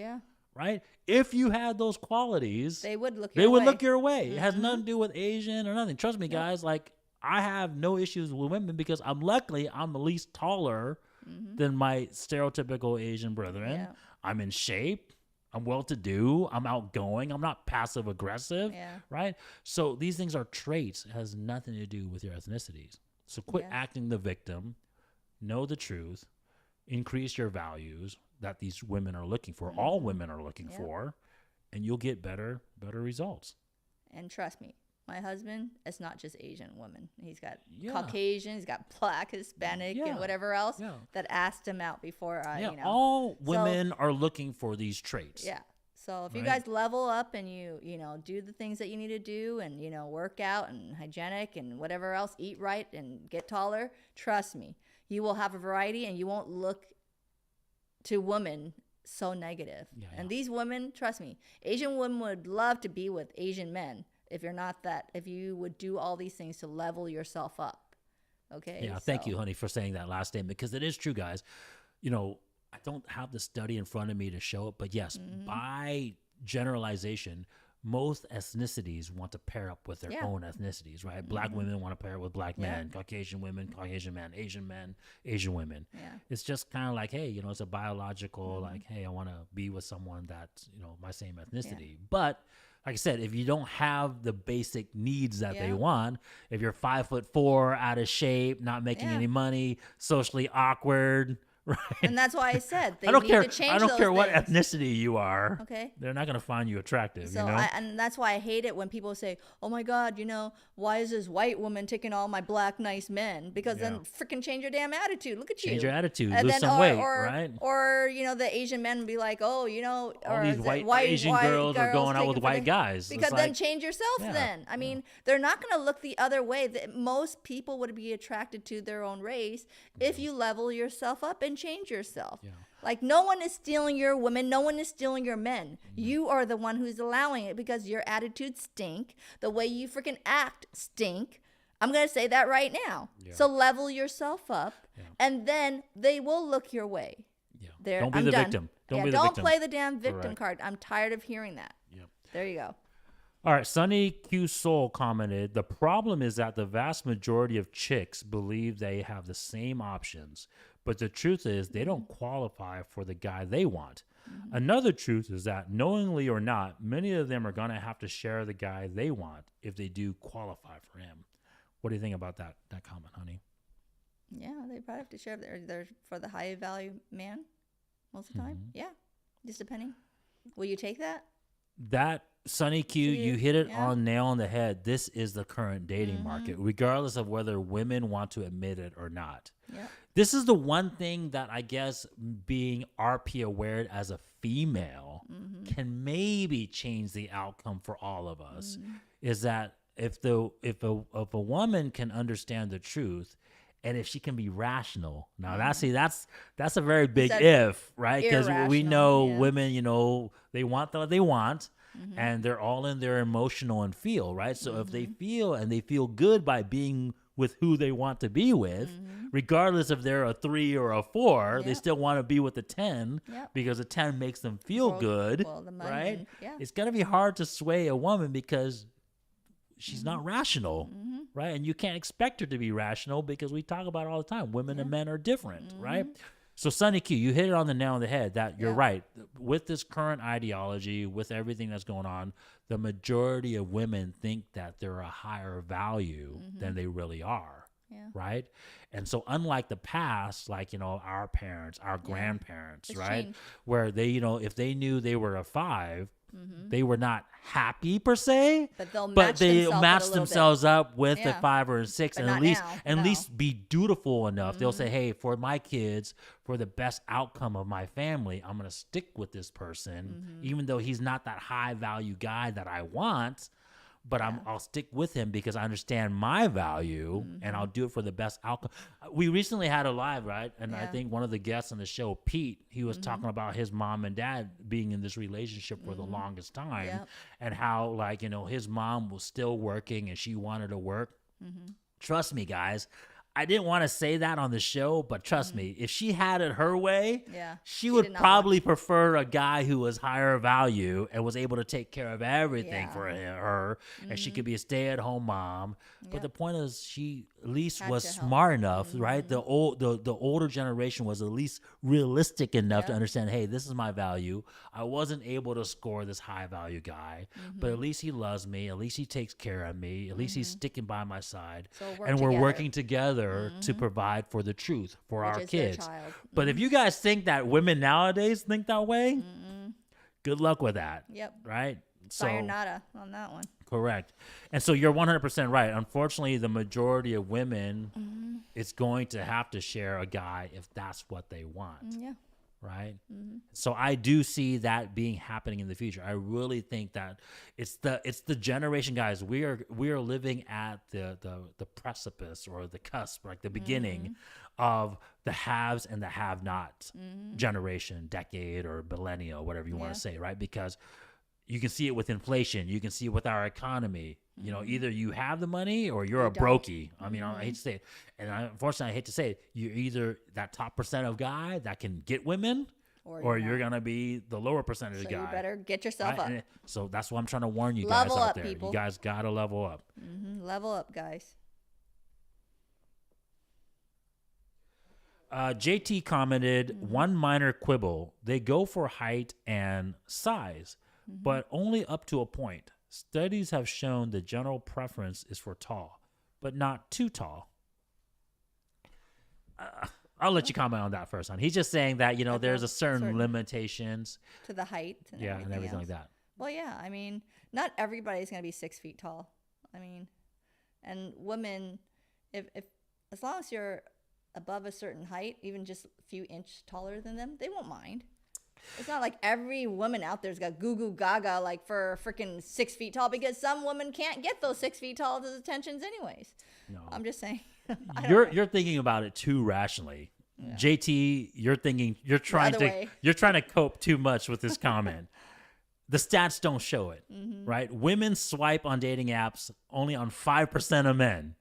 Right? If you had those qualities, they would look your way. It has nothing to do with Asian or nothing. Trust me, guys, like I have no issues with women because I'm at least taller than my stereotypical Asian brethren. Yeah. I'm in shape. I'm well-to-do. I'm outgoing. I'm not passive-aggressive, right? So these things are traits. It has nothing to do with your ethnicities. So quit acting the victim. Know the truth. Increase your values that these women are looking for. All women are looking for, and you'll get better results. And trust me, my husband is not just Asian women. He's got Caucasian, he's got Black, Hispanic, and whatever else that asked him out before. All women are looking for these traits. Yeah. So if you guys level up and you do the things that you need to do and, work out and hygienic and whatever else, eat right and get taller, trust me, you will have a variety and you won't look to women so negative. And these women, trust me, Asian women would love to be with Asian men. If you would do all these things to level yourself up. Okay. Yeah. Thank you, honey, for saying that last statement, because it is true, guys. I don't have the study in front of me to show it, but yes, by generalization, most ethnicities want to pair up with their own ethnicities, right? Black women want to pair with Black men, Caucasian women, Caucasian men, Asian women. Yeah. It's just kind of like, hey, it's a biological, like, hey, I want to be with someone that's, my same ethnicity. Yeah. But like I said, if you don't have the basic needs that they want, if you're 5'4", out of shape, not making any money, socially awkward, right? And that's why I said they need to change those I don't care what things. Ethnicity you are. Okay. They're not going to find you attractive. So and that's why I hate it when people say, "Oh my God, why is this white woman taking all my Black nice men?" Because then freaking change your damn attitude. Look at you. Change your attitude. Lose some weight, right? Or the Asian men would be like, "Oh, all these white Asian girls are going out with white guys." Because then change yourself. Then I mean, they're not going to look the other way. Most people would be attracted to their own race if you level yourself up and change yourself. Like, no one is stealing your women, no one is stealing your men. You are the one who's allowing it because your attitudes stink, the way you freaking act stink. I'm going to say that right now. So level yourself up and then they will look your way. Don't be the victim. Don't play the damn victim card. I'm tired of hearing that. There you go. All right, Sunny Q Soul commented, the problem is that the vast majority of chicks believe they have the same options, but the truth is they don't qualify for the guy they want. Another truth is that knowingly or not, many of them are going to have to share the guy they want if they do qualify for him. What do you think about that comment, honey? Yeah, they probably have to share their for the high value man most of the time. Yeah, just depending. Will you take that? That Sunny Q, you hit it on nail on the head. This is the current dating market, regardless of whether women want to admit it or not. This is the one thing that I guess being RP aware as a female can maybe change the outcome for all of us. Is that if a woman can understand the truth, and if she can be rational, now that's a very big if, right? Because we know women, they want what they want, and they're all in their emotional and feel, right? So if they feel good by being with who they want to be with, regardless if they're a 3 or a 4, they still want to be with a 10 because a 10 makes them feel good, right? It's gonna be hard to sway a woman because she's not rational, right? And you can't expect her to be rational because we talk about it all the time. Women and men are different, right? So Sunny Q, you hit it on the nail on the head that you're right. With this current ideology, with everything that's going on, the majority of women think that they're a higher value than they really are, right? And so unlike the past, like, our parents, our grandparents, it's right? Changed. Where they, if they knew they were a 5, they were not happy per se, but they match themselves up with a 5 or a 6, and at least be dutiful enough. They'll say, hey, for my kids, for the best outcome of my family, I'm going to stick with this person, even though he's not that high value guy that I want. But I'll stick with him because I understand my value, and I'll do it for the best outcome. We recently had a live, right? And I think one of the guests on the show, Pete, he was talking about his mom and dad being in this relationship for the longest time, and how, like, his mom was still working and she wanted to work. Trust me, guys. I didn't want to say that on the show, but trust me, if she had it her way, she would probably prefer a guy who was higher value and was able to take care of everything for her, and she could be a stay-at-home mom. But the point is, she at least Had was to help. smart enough, right? The older generation was at least realistic enough to understand, hey, this is my value. I wasn't able to score this high value guy, but at least he loves me. At least he takes care of me. At least he's sticking by my side. So And we're working together to provide for the truth for Which our is their kids. child. But if you guys think that women nowadays think that way, good luck with that. Yep. Right? Sayonara on that one. Correct. And so you're 100% right. Unfortunately, the majority of women is going to have to share a guy if that's what they want. Yeah. Right? So I do see that being happening in the future. I really think that it's the generation, guys. We are living at the precipice or the cusp, like the beginning of the haves and the have-nots generation, decade or millennial, whatever you want to say, right? Because you can see it with inflation. You can see it with our economy. You know, either you have the money or you're a brokey. I mean, I hate to say it. And unfortunately, I hate to say it. You're either that top percent of guy that can get women or you're going to be the lower percentage guy. So you better get yourself up. So that's why I'm trying to warn you Level guys out up, there. people. You guys got to level up. Level up, guys. JT commented, one minor quibble. They go for height and size, but only up to a point. Studies have shown the general preference is for tall, but not too tall. I'll let you comment on that first, hon. He's just saying that, you know, there's a certain limitations. To the height and everything else. like that. Well, yeah. I mean, not everybody's going to be 6 feet tall. I mean, and women, if as long as you're above a certain height, even just a few inches taller than them, they won't mind. It's not like every woman out there's got goo goo gaga like for freaking 6 feet tall, because some women can't get those 6 feet tall attentions anyways. No. I'm just saying. You're thinking about it too rationally. Yeah. JT, you're trying to cope too much with this comment. The stats don't show it, right? Women swipe on dating apps only on 5% of men,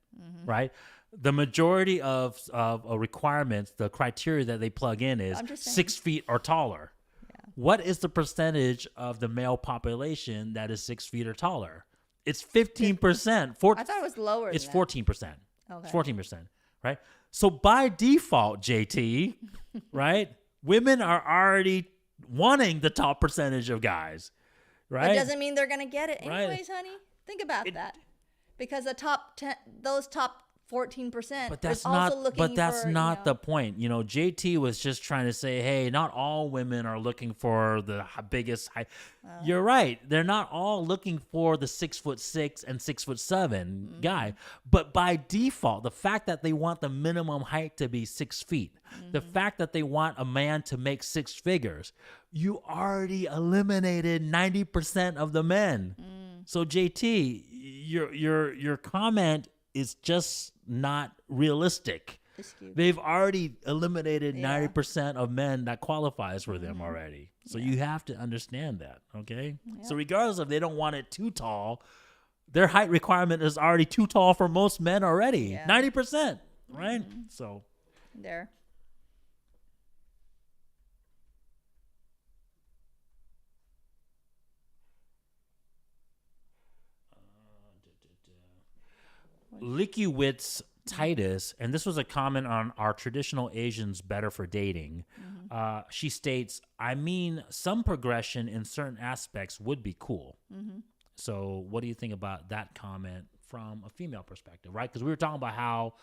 right? The majority of requirements, the criteria that they plug in is 6 feet or taller. Yeah. What is the percentage of the male population that is 6 feet or taller? It's 15%. I thought it was lower. It's than 14%. Okay. It's 14%, right? So by default, JT, right? Women are already wanting the top percentage of guys, right? But doesn't mean they're going to get it anyways, honey. Think about that. Because the top 10, those top 14%. But that's not the point. You know, JT was just trying to say, hey, not all women are looking for the biggest height. You're right. They're not all looking for the 6'6" and 6'7" guy. But by default, the fact that they want the minimum height to be 6 feet, the fact that they want a man to make six figures, you already eliminated 90% of the men. So JT, your comment is just not realistic. They've already eliminated 90% of men that qualifies for them already. So you have to understand that, okay? Yeah. So regardless if they don't want it too tall, their height requirement is already too tall for most men already. 90%, right? So there. Likiwitz Titus, and this was a comment on our traditional Asians better for dating. She states, I mean, some progression in certain aspects would be cool. So what do you think about that comment from a female perspective, right? Because we were talking about how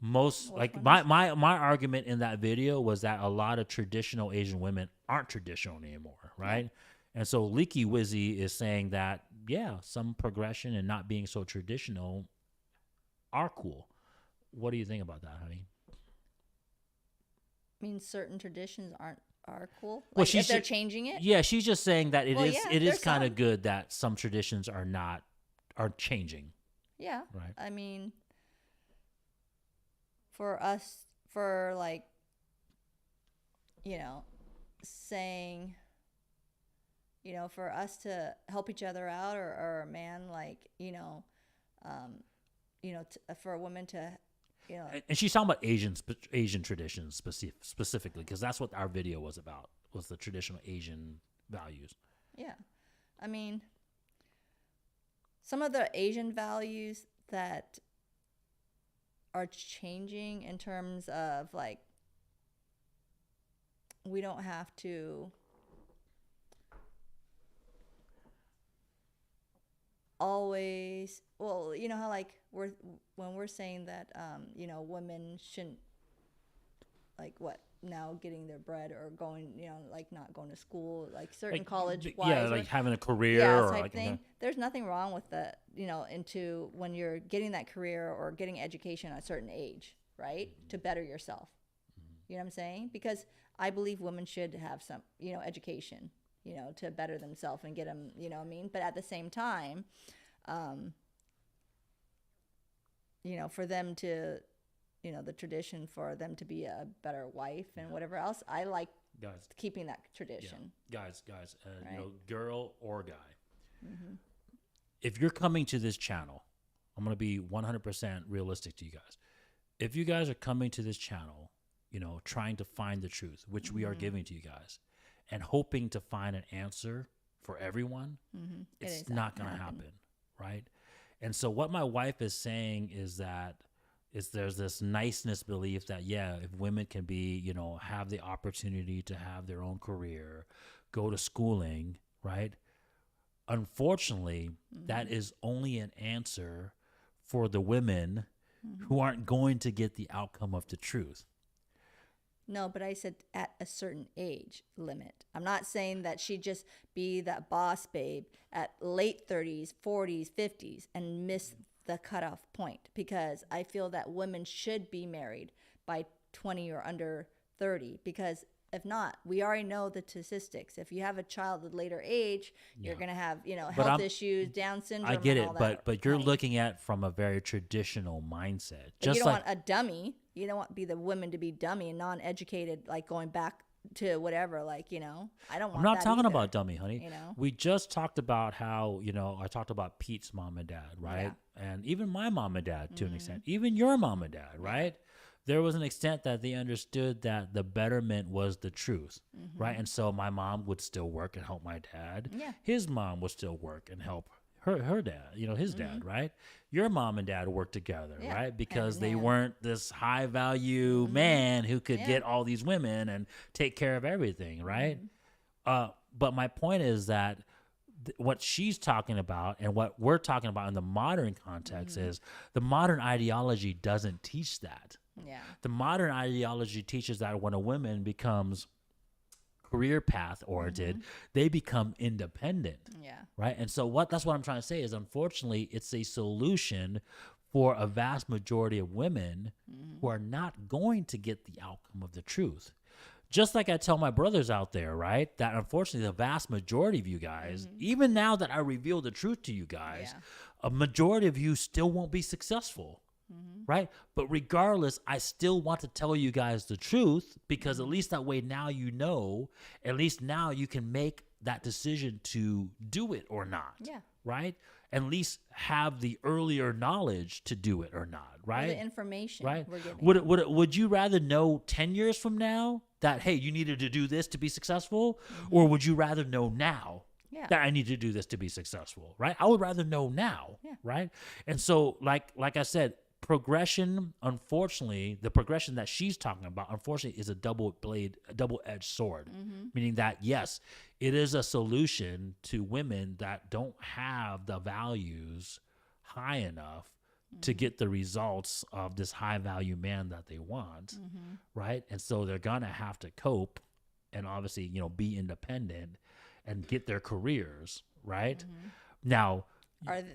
most, like my argument in that video was that a lot of traditional Asian women aren't traditional anymore, right? And so Leaky Wizzy is saying that, yeah, some progression and not being so traditional are cool. What do you think about that, honey? I mean, certain traditions are cool. Like, well, if they're changing it. Yeah, she's just saying that it is kind of good that some traditions are changing. Yeah. Right. I mean, for us, for like, you know, saying, you know, for us to help each other out, or a man, like, you know, for a woman to, you know. And she's talking about Asian traditions specifically, because that's what our video was about, was the traditional Asian values. Yeah. I mean, some of the Asian values that are changing in terms of like we don't have to always, well, you know how like when we're saying that you know, women shouldn't, like, what, now getting their bread or going, you know, like not going to school, like certain Like, college wise, yeah, like having a career, yeah, or type like thing. There's nothing wrong with the, you know, into when you're getting that career or getting education at a certain age, right? To better yourself. You know what I'm saying? Because I believe women should have some, you know, education, you know, to better themselves and get them, you know what I mean? But at the same time, you know, for them to, you know, the tradition for them to be a better wife and whatever else, I like guys, keeping that tradition. guys, Right. you know, girl or guy, if you're coming to this channel, I'm going to be 100% realistic to you guys. If you guys are coming to this channel, you know, trying to find the truth, which we are giving to you guys, and hoping to find an answer for everyone, it's not going to happen, right? And so what my wife is saying is that there's this niceness belief that, yeah, if women can be, you know, have the opportunity to have their own career, go to schooling, right? Unfortunately, that is only an answer for the women who aren't going to get the outcome of the truth. No, but I said at a certain age limit. I'm not saying that she just be that boss babe at late 30s, 40s, 50s and miss the cutoff point, because I feel that women should be married by 20 or under 30, because if not, we already know the statistics. If you have a child at a later age, you're going to have, you know, health issues, Down syndrome, I get and it, all that, but you're honey. looking at from a very traditional mindset. But you don't want a dummy. You don't want the women to be dummy and non-educated, like going back to whatever, like, you know. I don't want that I'm not talking either, about dummy, honey. you know. We just talked about how, you know, I talked about Pete's mom and dad, right? And even my mom and dad to an extent, even your mom and dad, right? There was an extent that they understood that the betterment was the truth, right? And so my mom would still work and help my dad. Yeah. His mom would still work and help her dad, you know, his dad, right? Your mom and dad worked together, right? Because they weren't this high value man who could get all these women and take care of everything, right? But my point is that what she's talking about and what we're talking about in the modern context is the modern ideology doesn't teach that. Yeah. The modern ideology teaches that when a woman becomes career path oriented, they become independent. Yeah. Right. And so that's what I'm trying to say is, unfortunately, it's a solution for a vast majority of women who are not going to get the outcome of the truth. Just like I tell my brothers out there, right, that unfortunately the vast majority of you guys, even now that I reveal the truth to you guys, a majority of you still won't be successful. Right. But regardless, I still want to tell you guys the truth, because at least that way now you know, at least now you can make that decision to do it or not. Yeah. Right. At least have the earlier knowledge to do it or not. Right. Or the information. Right. We're getting. Would you rather know 10 years from now that, hey, you needed to do this to be successful? Or would you rather know now that I need to do this to be successful? Right. I would rather know now. Yeah. Right. And so like I said, progression, unfortunately, the progression that she's talking about, unfortunately, is a double-edged sword, meaning that, yes, it is a solution to women that don't have the values high enough to get the results of this high-value man that they want, right? And so they're going to have to cope and obviously, you know, be independent and get their careers, right? Now,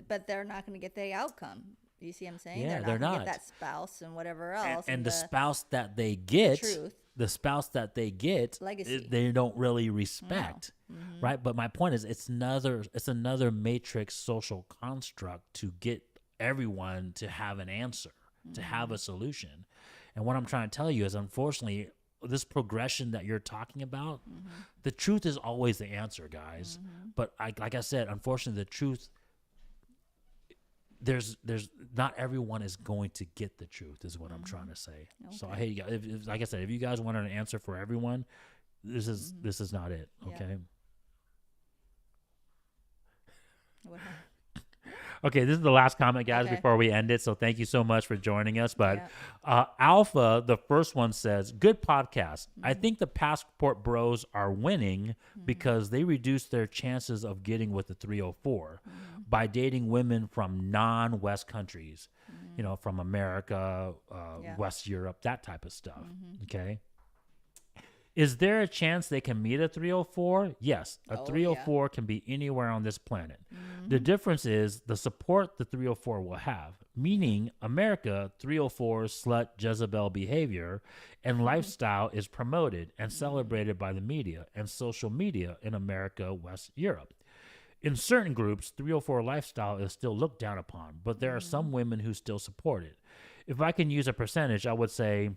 but they're not going to get the outcome. You see what I'm saying? Yeah, they're not. Get that spouse and whatever else. And the spouse that they get, legacy, they don't really respect, right? But my point is, it's another matrix social construct to get everyone to have an answer, to have a solution. And what I'm trying to tell you is, unfortunately, this progression that you're talking about, the truth is always the answer, guys. But like I said, unfortunately, the truth, there's not everyone is going to get the truth, is what I'm trying to say. Okay. So hey, if, like I said, if you guys want an answer for everyone, this is not it. Okay. What Okay, this is the last comment, guys, Okay. before we end it. So thank you so much for joining us. But Alpha, the first one says, good podcast. I think the passport bros are winning because they reduce their chances of getting with the 304 by dating women from non-West countries, from America, West Europe, that type of stuff. Okay. Is there a chance they can meet a 304? Yes, a 304 can be anywhere on this planet. The difference is the support the 304 will have, meaning America 304 slut Jezebel behavior and lifestyle is promoted and celebrated by the media and social media in America, West Europe. In certain groups, 304 lifestyle is still looked down upon, but there are some women who still support it. If I can use a percentage, I would say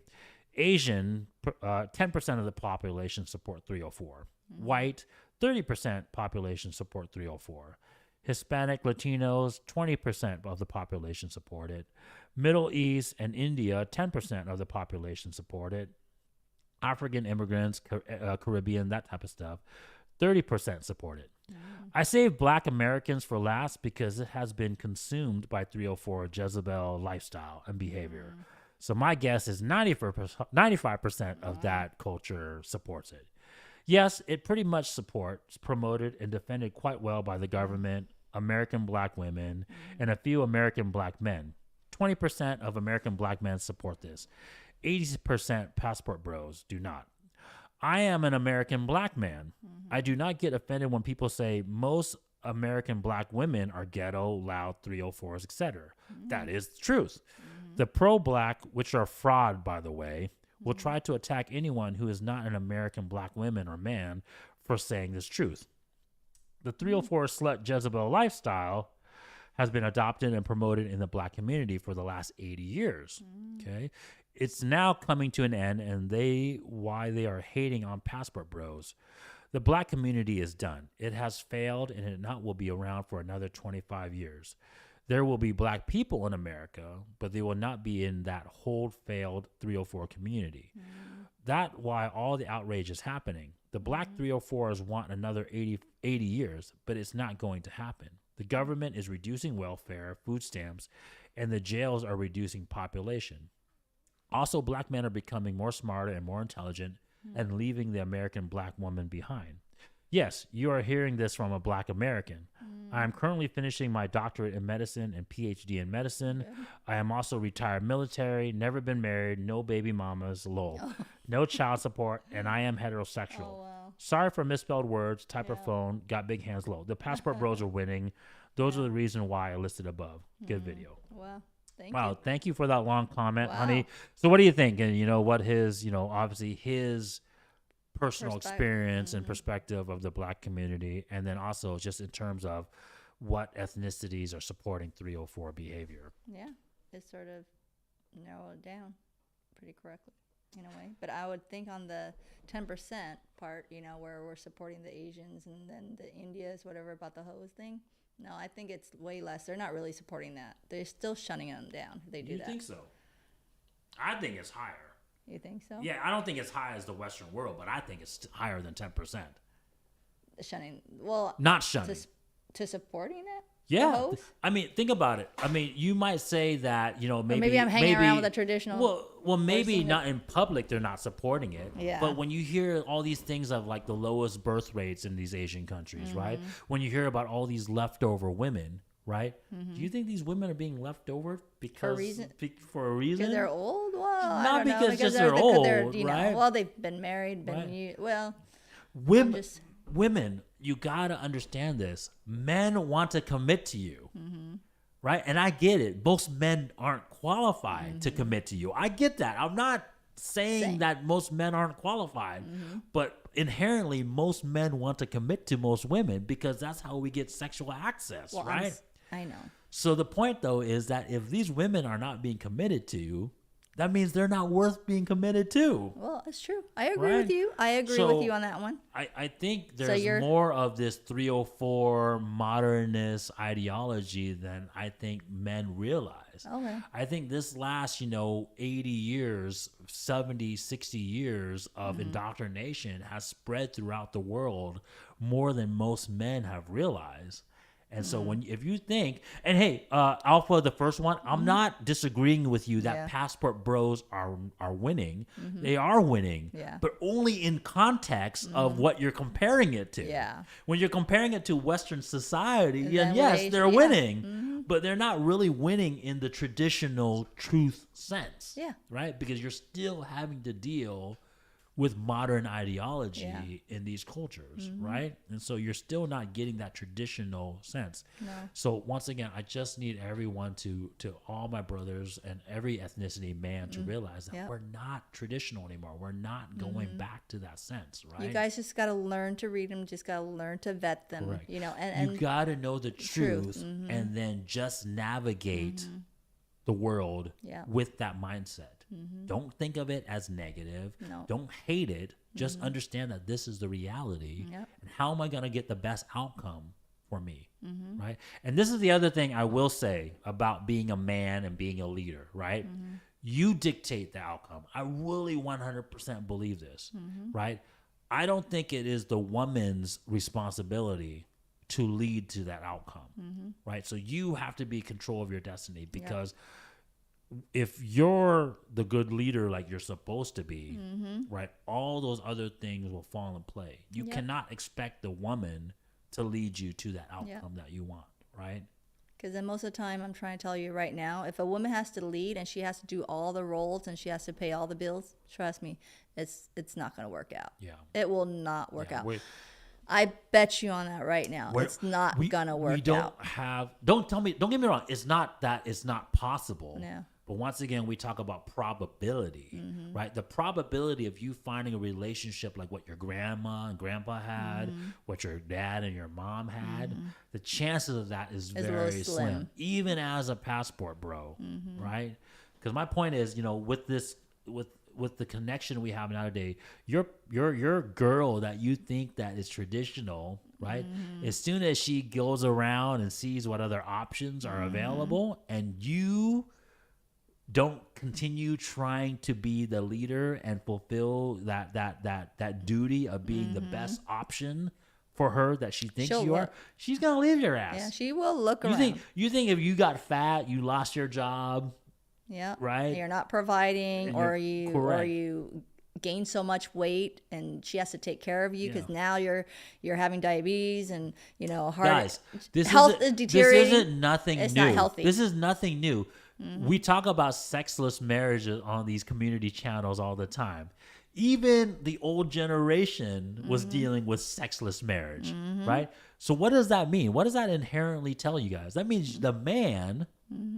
Asian, 10% of the population support 304. White, 30% population support 304. Hispanic, Latinos, 20% of the population support it. Middle East and India, 10% of the population support it. African immigrants, Caribbean, that type of stuff, 30% support it. I saved Black Americans for last because it has been consumed by 304 Jezebel lifestyle and behavior. So my guess is 95% of that culture supports it. Yes, it pretty much supports, promoted, and defended quite well by the government, American Black women, and a few American Black men. 20% of American Black men support this. 80% passport bros do not. I am an American Black man. I do not get offended when people say most American Black women are ghetto, loud, 304s, etc. That is the truth. The pro-Black, which are fraud, by the way, will try to attack anyone who is not an American Black woman or man for saying this truth. The 304 slut Jezebel lifestyle has been adopted and promoted in the Black community for the last 80 years. Okay, it's now coming to an end, and why they are hating on passport bros. The Black community is done. It has failed, and it will be around for another 25 years. There will be Black people in America, but they will not be in that whole failed 304 community. That's why all the outrage is happening. The Black 304s want another 80 years, but it's not going to happen. The government is reducing welfare, food stamps, and the jails are reducing population. Also, Black men are becoming more smarter and more intelligent and leaving the American Black woman behind. Yes, you are hearing this from a Black American. I am currently finishing my doctorate in medicine and PhD in medicine. I am also retired military, never been married, no baby mamas, lol. No child support, and I am heterosexual. Sorry for misspelled words, type of phone, got big hands low. The passport bros are winning. Those are the reason why I listed above. Good video. Wow. Thank you for that long comment, honey. So what do you think? And what his, obviously his personal experience and perspective of the Black community, and then also just in terms of what ethnicities are supporting 304 behavior. Yeah, it sort of narrowed it down pretty correctly in a way. But I would think on the 10% part, where we're supporting the Asians and then the Indias, whatever about the hose thing. No, I think it's way less. They're not really supporting that. They're still shunning them down if they do that. You think so? I think it's higher. You think so? Yeah, I don't think it's high as the Western world, but I think it's higher than 10%. Shunning. Well, not shunning. To supporting it? Yeah. I mean, think about it. I mean, you might say that, maybe. Or maybe I'm hanging around with a traditional. Well, maybe not in public, they're not supporting it. Yeah. But when you hear all these things of like the lowest birth rates in these Asian countries, right? When you hear about all these leftover women, right? Do you think these women are being left over for a reason? Because they're old? Well, not because they're old, right? Well, they've been married, women, you got to understand this. Men want to commit to you, right? And I get it. Most men aren't qualified to commit to you. I get that. I'm not saying that most men aren't qualified, but inherently most men want to commit to most women because that's how we get sexual access, right? I know. So the point, though, is that if these women are not being committed to, that means they're not worth being committed to. Well, it's true. I agree with you. I agree with you on that one. I think there's more of this 304 modernist ideology than I think men realize. Okay. I think this last, 80 years, 70, 60 years of indoctrination has spread throughout the world more than most men have realized. And so if you think, and hey, Alpha, the first one, I'm not disagreeing with you that passport bros are winning. They are winning, but only in context of what you're comparing it to. Yeah. When you're comparing it to Western society, yes, they're winning, but they're not really winning in the traditional truth sense. Yeah. Right? Because you're still having to deal with modern ideology in these cultures, right? And so you're still not getting that traditional sense. No. So once again, I just need everyone to all my brothers and every ethnicity man to realize that we're not traditional anymore. We're not going back to that sense, right? You guys just got to learn to read them. Just got to learn to vet them. Correct. You know, and you got to know the truth and then just navigate the world with that mindset. Don't think of it as negative. No. Don't hate it. Just understand that this is the reality. And how am I going to get the best outcome for me? Right? And this is the other thing I will say about being a man and being a leader, right? You dictate the outcome. I really 100% believe this, right? I don't think it is the woman's responsibility to lead to that outcome, right? So you have to be in control of your destiny because if you're the good leader like you're supposed to be, right, all those other things will fall in play. You cannot expect the woman to lead you to that outcome that you want, right? because then most of the time, I'm trying to tell you right now, if a woman has to lead and she has to do all the roles and she has to pay all the bills, trust me, it's not going to work out. Yeah. It will not work out. I bet you on that right now. It's not going to work out. Don't get me wrong. It's not that it's not possible. No. But once again, we talk about probability, right? The probability of you finding a relationship like what your grandma and grandpa had, what your dad and your mom had, the chances of that is very slim, even as a passport bro, right? Because my point is, with the connection we have nowadays, your girl that you think that is traditional, right? As soon as she goes around and sees what other options are available, and you don't continue trying to be the leader and fulfill that duty of being the best option for her that she thinks you are, she's gonna leave your ass. Yeah, she will look around. You think if you got fat, you lost your job? Yeah. Right. You're not providing, or you gain so much weight, and she has to take care of you because now you're having diabetes and heart. Guys, health is deteriorating. This isn't nothing new. It's not healthy. This is nothing new. We talk about sexless marriages on these community channels all the time. Even the old generation was dealing with sexless marriage, right? So what does that mean? What does that inherently tell you guys? That means the man,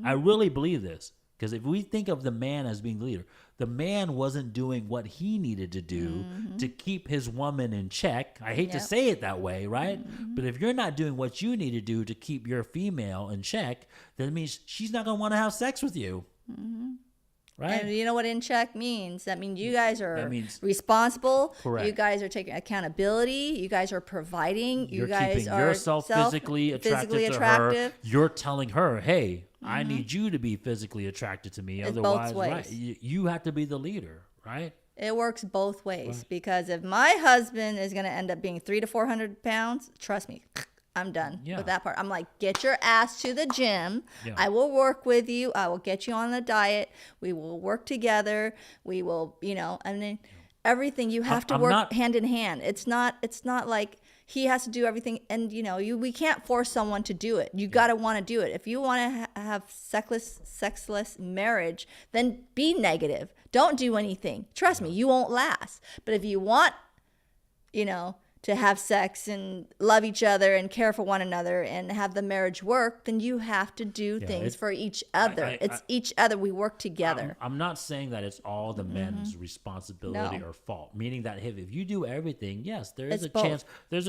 I really believe this, because if we think of the man as being the leader, the man wasn't doing what he needed to do to keep his woman in check. I hate to say it that way, right? But if you're not doing what you need to do to keep your female in check, then it means she's not going to want to have sex with you. Right? And you know what in check means? That means you guys are responsible. Correct. You guys are taking accountability. You guys are providing. You're you guys keeping are yourself physically attractive to her. You're telling her, hey, I need you to be physically attracted to me. It's otherwise, both ways. right? You have to be the leader, right? It works both ways because if my husband is going to end up being 300 to 400 pounds, trust me, I'm done with that part. I'm like, get your ass to the gym. Yeah. I will work with you. I will get you on the diet. We will work together. We will, and then everything you have to work hand in hand. It's not like he has to do everything. And, we can't force someone to do it. You got to want to do it. If you want to have sexless marriage, then be negative. Don't do anything. Trust me, you won't last. But if you want, to have sex and love each other and care for one another and have the marriage work, then you have to do things for each other. It's each other. We work together. I'm not saying that it's all the men's responsibility or fault, meaning that if you do everything, yes, there's a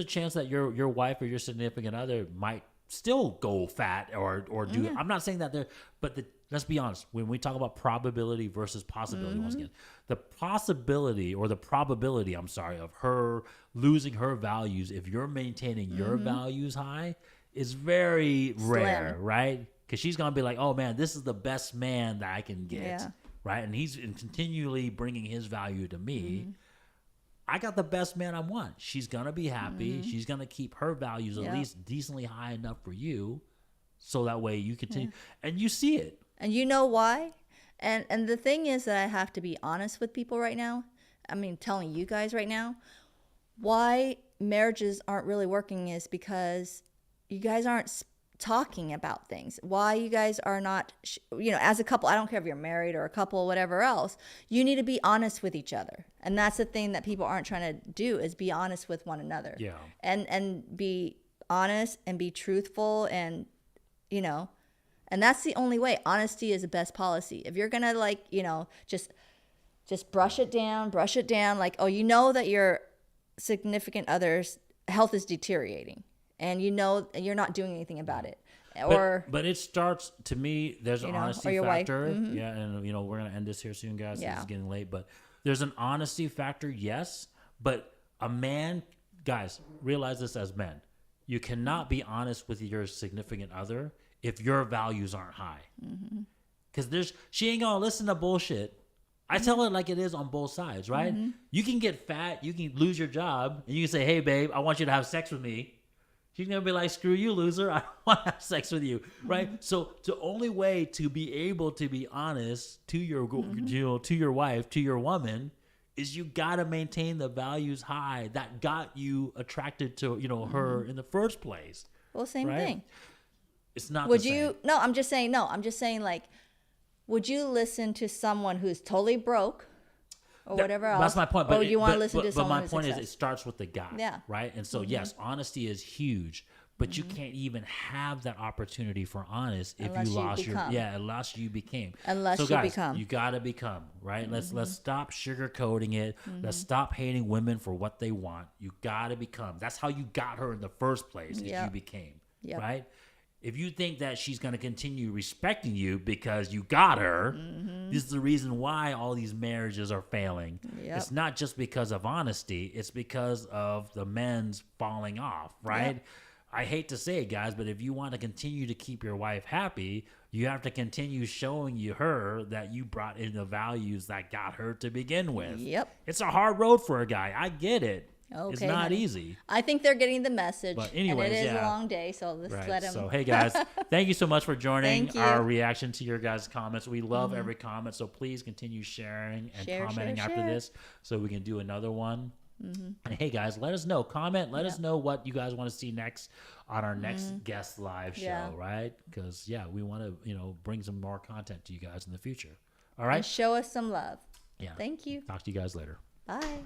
chance that your wife or your significant other might still go fat or do it. I'm not saying that let's be honest. When we talk about probability versus possibility, once again, the possibility or the probability, of her losing her values if you're maintaining your values high is very rare, right? Because she's going to be like, oh man, this is the best man that I can get, right? And he's continually bringing his value to me. I got the best man I want. She's going to be happy. She's going to keep her values at least decently high enough for you. So that way you continue. And you see it. And you know why? And the thing is that I have to be honest with people right now. I mean, telling you guys right now, why marriages aren't really working is because you guys aren't talking about things. Why you guys are not, as a couple, I don't care if you're married or a couple, whatever else, you need to be honest with each other. And that's the thing that people aren't trying to do, is be honest with one another. Yeah. And be honest and be truthful, and, and that's the only way. Honesty is the best policy. If you're going to just brush it down, like, that your significant other's health is deteriorating, and you're not doing anything about it. But it starts, to me, there's an honesty factor. Yeah, and we're gonna end this here soon, guys. It's getting late, but there's an honesty factor, yes. But a man, guys, realize this as men. You cannot be honest with your significant other if your values aren't high. Because she ain't gonna listen to bullshit. I tell her like it is on both sides, right? You can get fat, you can lose your job, and you can say, "Hey, babe, I want you to have sex with me." She's gonna be like, "Screw you, loser! I don't want to have sex with you," right? So the only way to be able to be honest to your, to your wife, to your woman, is you gotta maintain the values high that got you attracted to her in the first place. Well, same thing. It's not. Would you? No, I'm just saying. No, I'm just saying. Like, would you listen to someone who's totally broke? Or whatever else. That's my point. But you want to listen to someone who's my point is, it starts with the guy, right? And so, yes, honesty is huge, but you can't even have that opportunity for honest if unless you lost unless you became. Unless you become. You got to become, right? Let's stop sugarcoating it. Let's stop hating women for what they want. You got to become. That's how you got her in the first place, is you became, right? If you think that she's going to continue respecting you because you got her, this is the reason why all these marriages are failing. It's not just because of honesty. It's because of the men's falling off, right? I hate to say it, guys, but if you want to continue to keep your wife happy, you have to continue showing her that you brought in the values that got her to begin with. It's a hard road for a guy. I get it. Okay, it's not easy. I think they're getting the message. But anyways, and it is a long day, so let's let them. So, hey, guys, thank you so much for joining our reaction to your guys' comments. We love every comment, so please continue sharing and commenting after this so we can do another one. And, hey, guys, let us know. Comment. Let us know what you guys want to see next on our next guest live show, right? Because, we want to, bring some more content to you guys in the future. All right? And show us some love. Yeah. Thank you. Talk to you guys later. Bye.